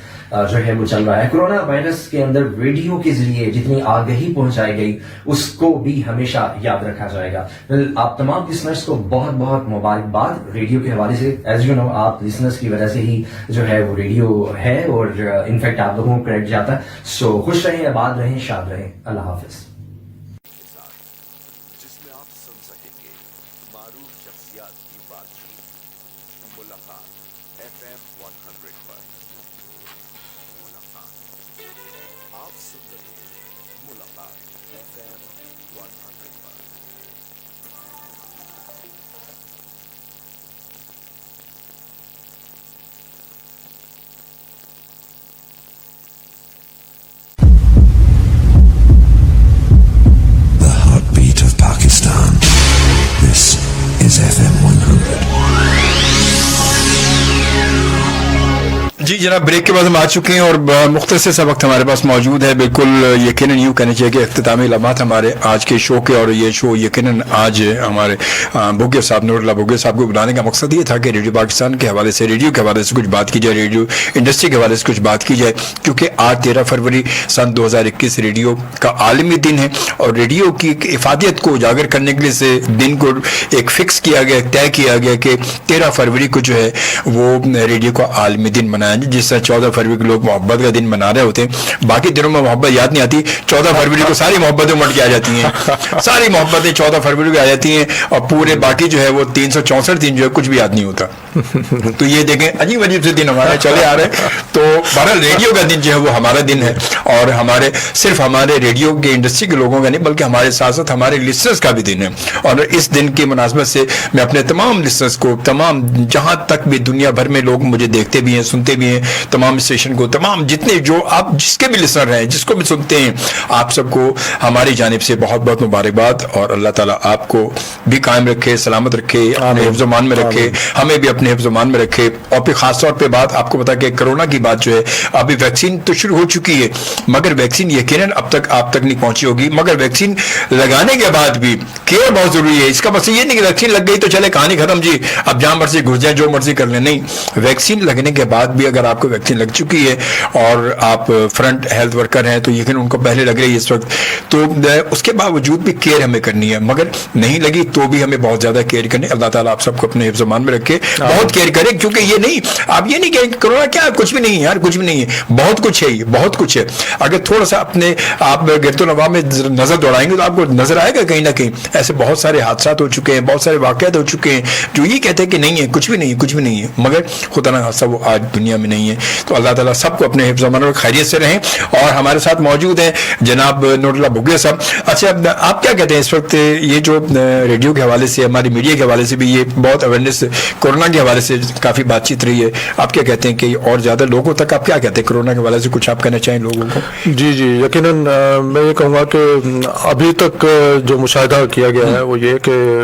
جو ہے وہ چل رہا ہے, کرونا وائرس کے اندر ریڈیو کے ذریعے جتنی آگہی پہنچائی گئی اس کو بھی ہمیشہ یاد رکھا جائے گا. آپ تمام لسنرز کو بہت بہت مبارکباد ریڈیو کے حوالے سے. ایز یو نو آپ لسنرز کی وجہ سے ہی جو ہے وہ ریڈیو ہے, اور انفیکٹ آپ لوگوں کو کریڈٹ جاتا ہے. سو خوش رہیں, آباد رہیں, شاد رہیں. اللہ حافظ. جس میں آپ سن سکیں گے معروف شخصیات کی بات چیت, ملاقات FM 100 پر. آپ سن رہے ہیں ملاقات FM 100 per. The heartbeat of Pakistan. This is FM 100. جی جناب, بریک کے بعد ہم آ چکے ہیں اور مختصر سا وقت ہمارے پاس موجود ہے. بالکل یقیناً یوں کہنا چاہیے کہ اختتامی لمحات ہمارے آج کے شو کے, اور یہ شو یقیناً آج ہمارے بھگیہ صاحب, نور اللہ بھگیہ صاحب کو بلانے کا مقصد یہ تھا کہ ریڈیو پاکستان کے حوالے سے, ریڈیو کے حوالے سے کچھ بات کی جائے, ریڈیو انڈسٹری کے حوالے سے کچھ بات کی جائے, کیونکہ آج 13 فروری سن 2021 ریڈیو کا عالمی دن ہے, اور ریڈیو کی افادیت کو اجاگر کرنے کے لیے سے دن کو ایک فکس کیا گیا, طے کیا گیا کہ 13 فروری کو جو ہے وہ ریڈیو کا عالمی دن منایا. جس طرح 14 فروری کو لوگ محبت کا دن منا رہے ہوتے ہیں, باقی دنوں میں محبت یاد نہیں آتی, 14 فروری کو ساری محبتیں مٹ کے آ جاتی ہیں, ساری محبتیں 14 فروری کو آ جاتی ہیں, اور پورے باقی جو ہے وہ 364 دن جو ہے کچھ بھی یاد نہیں ہوتا. تو یہ دیکھیں عجیب عجیب سے دن ہمارے چلے آ رہے ہیں. تو بہرحال ریڈیو کا دن جو ہے وہ ہمارا دن ہے, اور ہمارے صرف ہمارے ریڈیو کے انڈسٹری کے لوگوں کا نہیں بلکہ ہمارے ساتھ ساتھ ہمارے لسنرز کا بھی دن ہے. اور اس دن کی مناسبت سے میں اپنے تمام لسنرز کو, تمام جہاں تک بھی دنیا بھر میں لوگ مجھے دیکھتے بھی ہیں, سنتے بھی ہیں, تمام اسٹیشن کو, تمام جتنے جو آپ جس کے بھی لسنر ہیں, جس کو بھی سنتے ہیں, آپ سب کو ہماری جانب سے بہت بہت مبارکباد. اور اللہ تعالیٰ آپ کو بھی قائم رکھے, سلامت رکھے, اپنے حفظ و امان میں رکھے, ہمیں بھی اپنے حفظ و امان میں رکھے. اور پھر خاص طور پہ بات آپ کو بتا کہ کرونا کی بات جو ہے, ابھی ویکسین تو شروع ہو چکی ہے, مگر ویکسین یقیناً اب تک آپ تک نہیں پہنچی ہوگی. مگر ویکسین لگانے کے بعد بھی کیئر بہت ضروری ہے. اس کا مطلب یہ نہیں کہ ویکسین لگ گئی تو چلے کہانی ختم جی, اب جہاں مرضی گھس جائیں, جو مرضی کر لیں. نہیں, ویکسین لگنے کے بعد بھی اگر آپ کو ویکسین لگ چکی ہے اور آپ فرنٹ ہیلتھ ورکر ہیں تو یقیناً ان کو پہلے لگ رہی ہے اس وقت, تو اس کے باوجود بھی کیئر ہمیں کرنی ہے. مگر نہیں لگی تو بھی ہمیں بہت زیادہ کیئر کرنی. اللہ تعالیٰ آپ سب کو اپنے حفظ و امان میں رکھے, بہت کیئر کرے. کیونکہ یہ نہیں, آپ یہ نہیں کہ کرونا کیا کچھ بھی نہیں ہے, یار کچھ بھی نہیں ہے, بہت کچھ ہے, یہ بہت کچھ ہے. اگر تھوڑا سا اپنے آپ گرد و نواح میں نظر دوڑائیں گے تو آپ کو نظر آئے گا کہیں نہ کہیں ایسے بہت سارے حادثات ہو چکے ہیں, بہت سارے واقعات ہو چکے ہیں جو یہ کہتے ہیں کہ نہیں ہے, کچھ بھی نہیں ہے, کچھ بھی نہیں ہے, مگر خدا نہ خاصہ وہ آج دنیا میں نہیں ہے. تو اللہ تعالیٰ سب کو اپنے حفظ و امان اور خیریت سے رہیں. اور ہمارے ساتھ موجود ہیں جناب نور اللہ بھگیہ صاحب. اچھا, آپ کیا کہتے ہیں اس وقت یہ جو ریڈیو کے حوالے سے, ہماری میڈیا کے حوالے سے بھی یہ بہت اویئرنیس کورونا کے حوالے سے کافی بات چیت رہی ہے, آپ کیا کہتے ہیں کہ اور زیادہ لوگوں تک آپ کیا کہتے ہیں کورونا کے حوالے سے, کچھ آپ کہنا چاہیں لوگوں کو؟ جی جی, یقیناً میں یہ کہوں گا کہ ابھی تک جو مشاہدہ کیا گیا ہے وہ یہ کہ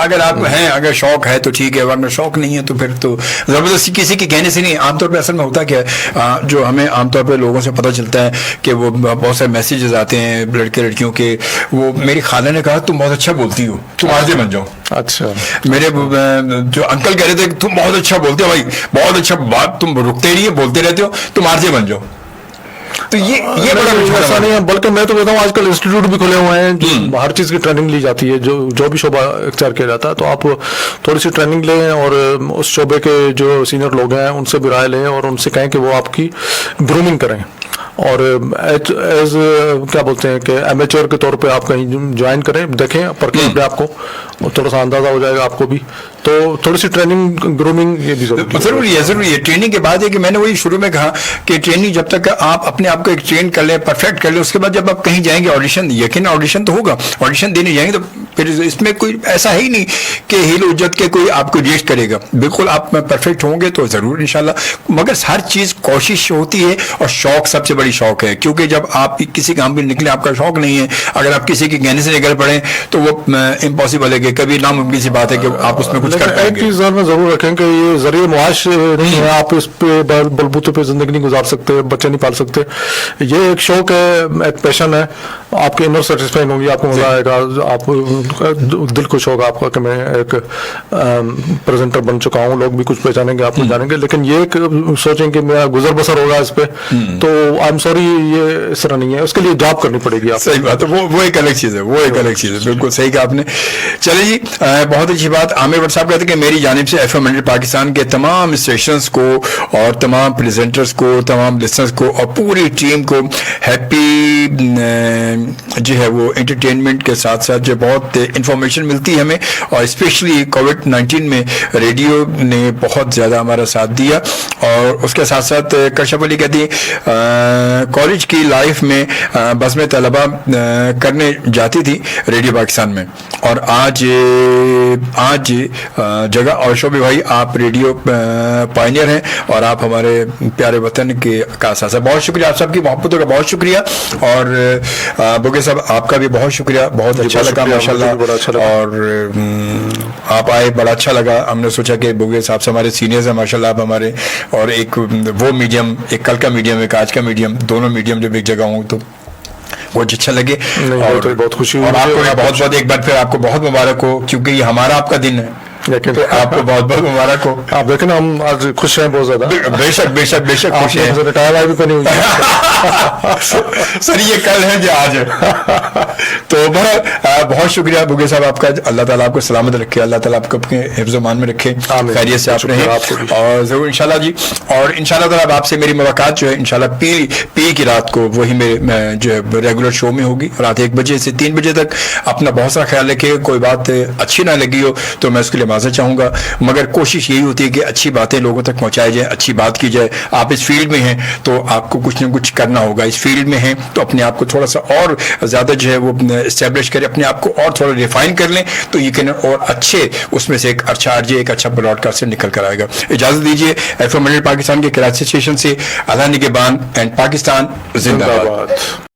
اگر آپ ہیں, اگر شوق ہے تو ٹھیک ہے, ورنہ شوق نہیں ہے تو پھر تو زبردستی کسی کے کہنے سے نہیں. عام طور پہ اصل میں ہوتا کیا ہے, جو ہمیں عام طور پہ لوگوں سے پتہ چلتا ہے کہ وہ بہت سارے میسیجز آتے ہیں لڑکے لڑکیوں کے, وہ میری خالہ نے کہا تم بہت اچھا بولتی ہو, تم آرجے بن جاؤ. اچھا, میرے جو انکل کہہ رہے تھے تم بہت اچھا بولتے ہو بھائی, بہت اچھا بات, تم رکتے نہیں بولتے رہتے ہو, تم آرجے بن جاؤ. تو یہ بڑا ایسا نہیں ہے, بلکہ میں تو کہتا ہوں آج کل انسٹیٹیوٹ بھی کھلے ہوئے ہیں جو ہر چیز کی ٹریننگ لی جاتی ہے, جو بھی شعبہ اختیار کیا جاتا ہے, تو آپ تھوڑی سی ٹریننگ لیں اور اس شعبے کے جو سینئر لوگ ہیں ان سے بھی رائے لیں اور ان سے کہیں کہ وہ آپ کی گرومنگ کریں. اور ایز کیا بولتے ہیں کہ ایمیچر کے طور پہ آپ کہیں جوائن کریں, دیکھیں پرکھیں اپنے آپ کو, تھوڑا سا اندازہ ہو جائے گا آپ کو بھی. تو تھوڑی سی ٹریننگ گرومنگ یہ بھی ضروری ہے. ٹریننگ کے بعد ہے کہ میں نے وہی شروع میں کہا کہ ٹریننگ جب تک آپ اپنے آپ کو ایک ٹرین کر لیں, پرفیکٹ کر لیں, اس کے بعد جب آپ کہیں جائیں گے آڈیشن, یقین آڈیشن تو ہوگا, آڈیشن دینے جائیں گے تو پھر اس میں کوئی ایسا ہے ہی نہیں کہ ہیل اجت کے کوئی آپ کو ریسٹ کرے گا. بالکل آپ پرفیکٹ ہوں گے تو ضرور انشاءاللہ. مگر ہر چیز کوشش ہوتی ہے اور شوق سب سے بڑی شوق ہے, کیونکہ جب آپ کسی کام میں نکلیں آپ کا شوق نہیں ہے, اگر آپ کسی کے کہنے سے نکل پڑیں تو وہ امپاسبل ہے کہ کبھی ناممکن سی بات ہے کہ آپ اس میں کچھ کر پائیں گے. ایک چیز ذہن میں ضرور رکھیں کہ یہ ذریعہ معاش نہیں ہے, آپ اس پہ بلبوتے پہ زندگی نہیں گزار سکتے, بچے نہیں پال سکتے. یہ ایک شوق ہے, ایک پیشن ہے, آپ کے انر سیٹسفائنگ ہوگی, آپ کو مزہ آئے گا, آپ دل خوش ہوگا آپ کا کہ میں ایک پریزنٹر بن چکا ہوں, لوگ بھی کچھ پہچانیں گے, آپ کو جانیں گے. لیکن یہ سوچیں کہ میرا گزر بسر ہوگا اس پہ, تو آئی ایم سوری یہ اس طرح نہیں ہے, اس کے لیے جاب کرنی پڑے گی آپ. صحیح بات ہے, وہ ایک الگ چیز ہے, وہ ایک الگ چیز ہے, بالکل صحیح کہا آپ نے. چلے جی, بہت اچھی بات. عامر بٹ صاحب کہتے ہیں کہ میری جانب سے ایف ایم 100 پاکستان کے تمام اسٹیشنز کو اور تمام پریزنٹرز کو, تمام لسنرز کو اور پوری ٹیم کو ہیپی جو ہے وہ انٹرٹینمنٹ کے ساتھ ساتھ جو بہت انفارمیشن ملتی ہے ہمیں, اور اسپیشلی کووڈ-19 میں ریڈیو نے بہت زیادہ ہمارا ساتھ دیا. اور اس کے ساتھ ساتھ کشف علی کہتی ہے کالج کی لائف میں بس میں طلبہ کرنے جاتی تھی ریڈیو پاکستان میں, اور آج جگہ اور شعبے بھائی آپ ریڈیو پائنیئر ہیں اور آپ ہمارے پیارے وطن کے کا اثاثہ. بہت شکریہ, آپ سب کی محبتوں کا بہت شکریہ, اور بوگے صاحب آپ کا بھی بہت شکریہ, بہت اچھا لگا ماشاءاللہ, اور آپ آئے بڑا اچھا لگا. ہم نے سوچا کہ بوگے صاحب سے ہمارے سینئرز ہیں ماشاءاللہ, آپ ہمارے, اور ایک وہ میڈیم, ایک کل کا میڈیم, ایک آج کا میڈیم, دونوں میڈیم جب ایک جگہ ہوں تو بہت اچھا لگے. اور بہت خوشی ہوئی, اور آپ کو بہت بہت ایک بار پھر آپ کو بہت مبارک ہو, کیونکہ یہ ہمارا آپ کا دن ہے, لیکن آپ کو بہت بہت مبارک ہو. آپ دیکھیں نا ہم آج خوش ہیں بہت زیادہ. بے شک بے شک بے شک خوش ہیں. ریٹائر بھی نہیں سر یہ کل ہے جو آج ہے. تو بہت شکریہ بوگے صاحب آپ کا, اللہ تعالیٰ آپ کو سلامت رکھے, اللہ تعالیٰ آپ کو اپنے حفظ و امان میں رکھے, خیریت سے آپ رہیں, اور ضرور انشاءاللہ جی. اور انشاءاللہ تعالیٰ آپ سے میری ملاقات جو ہے انشاءاللہ پیر کی رات کو وہی میرے جو ہے ریگولر شو میں ہوگی, رات 1 بجے سے 3 بجے تک. اپنا بہت سارا خیال رکھے, کوئی بات اچھی نہ لگی ہو تو میں اس کے لیے معذرت چاہوں گا, مگر کوشش یہی ہوتی ہے کہ اچھی باتیں لوگوں تک پہنچائی جائیں, اچھی بات کی جائے. آپ اس فیلڈ میں ہیں تو آپ کو کچھ نہ کچھ کرنا ہوگا, اس فیلڈ میں ہیں تو اپنے آپ کو تھوڑا سا اور زیادہ جو ہے وہ اسٹیبلش کریں, اپنے آپ کو اور تھوڑا ریفائن کر لیں, تو یقیناً اور اچھے اس میں سے ایک اچھا آرجے, ایک اچھا براڈ کاسٹر نکل کر آئے گا. اجازت دیجیے, ایف ایم 100 پاکستان کے کراچی اسٹیشن سے اللہ نگہبان اینڈ پاکستان زندہ باد.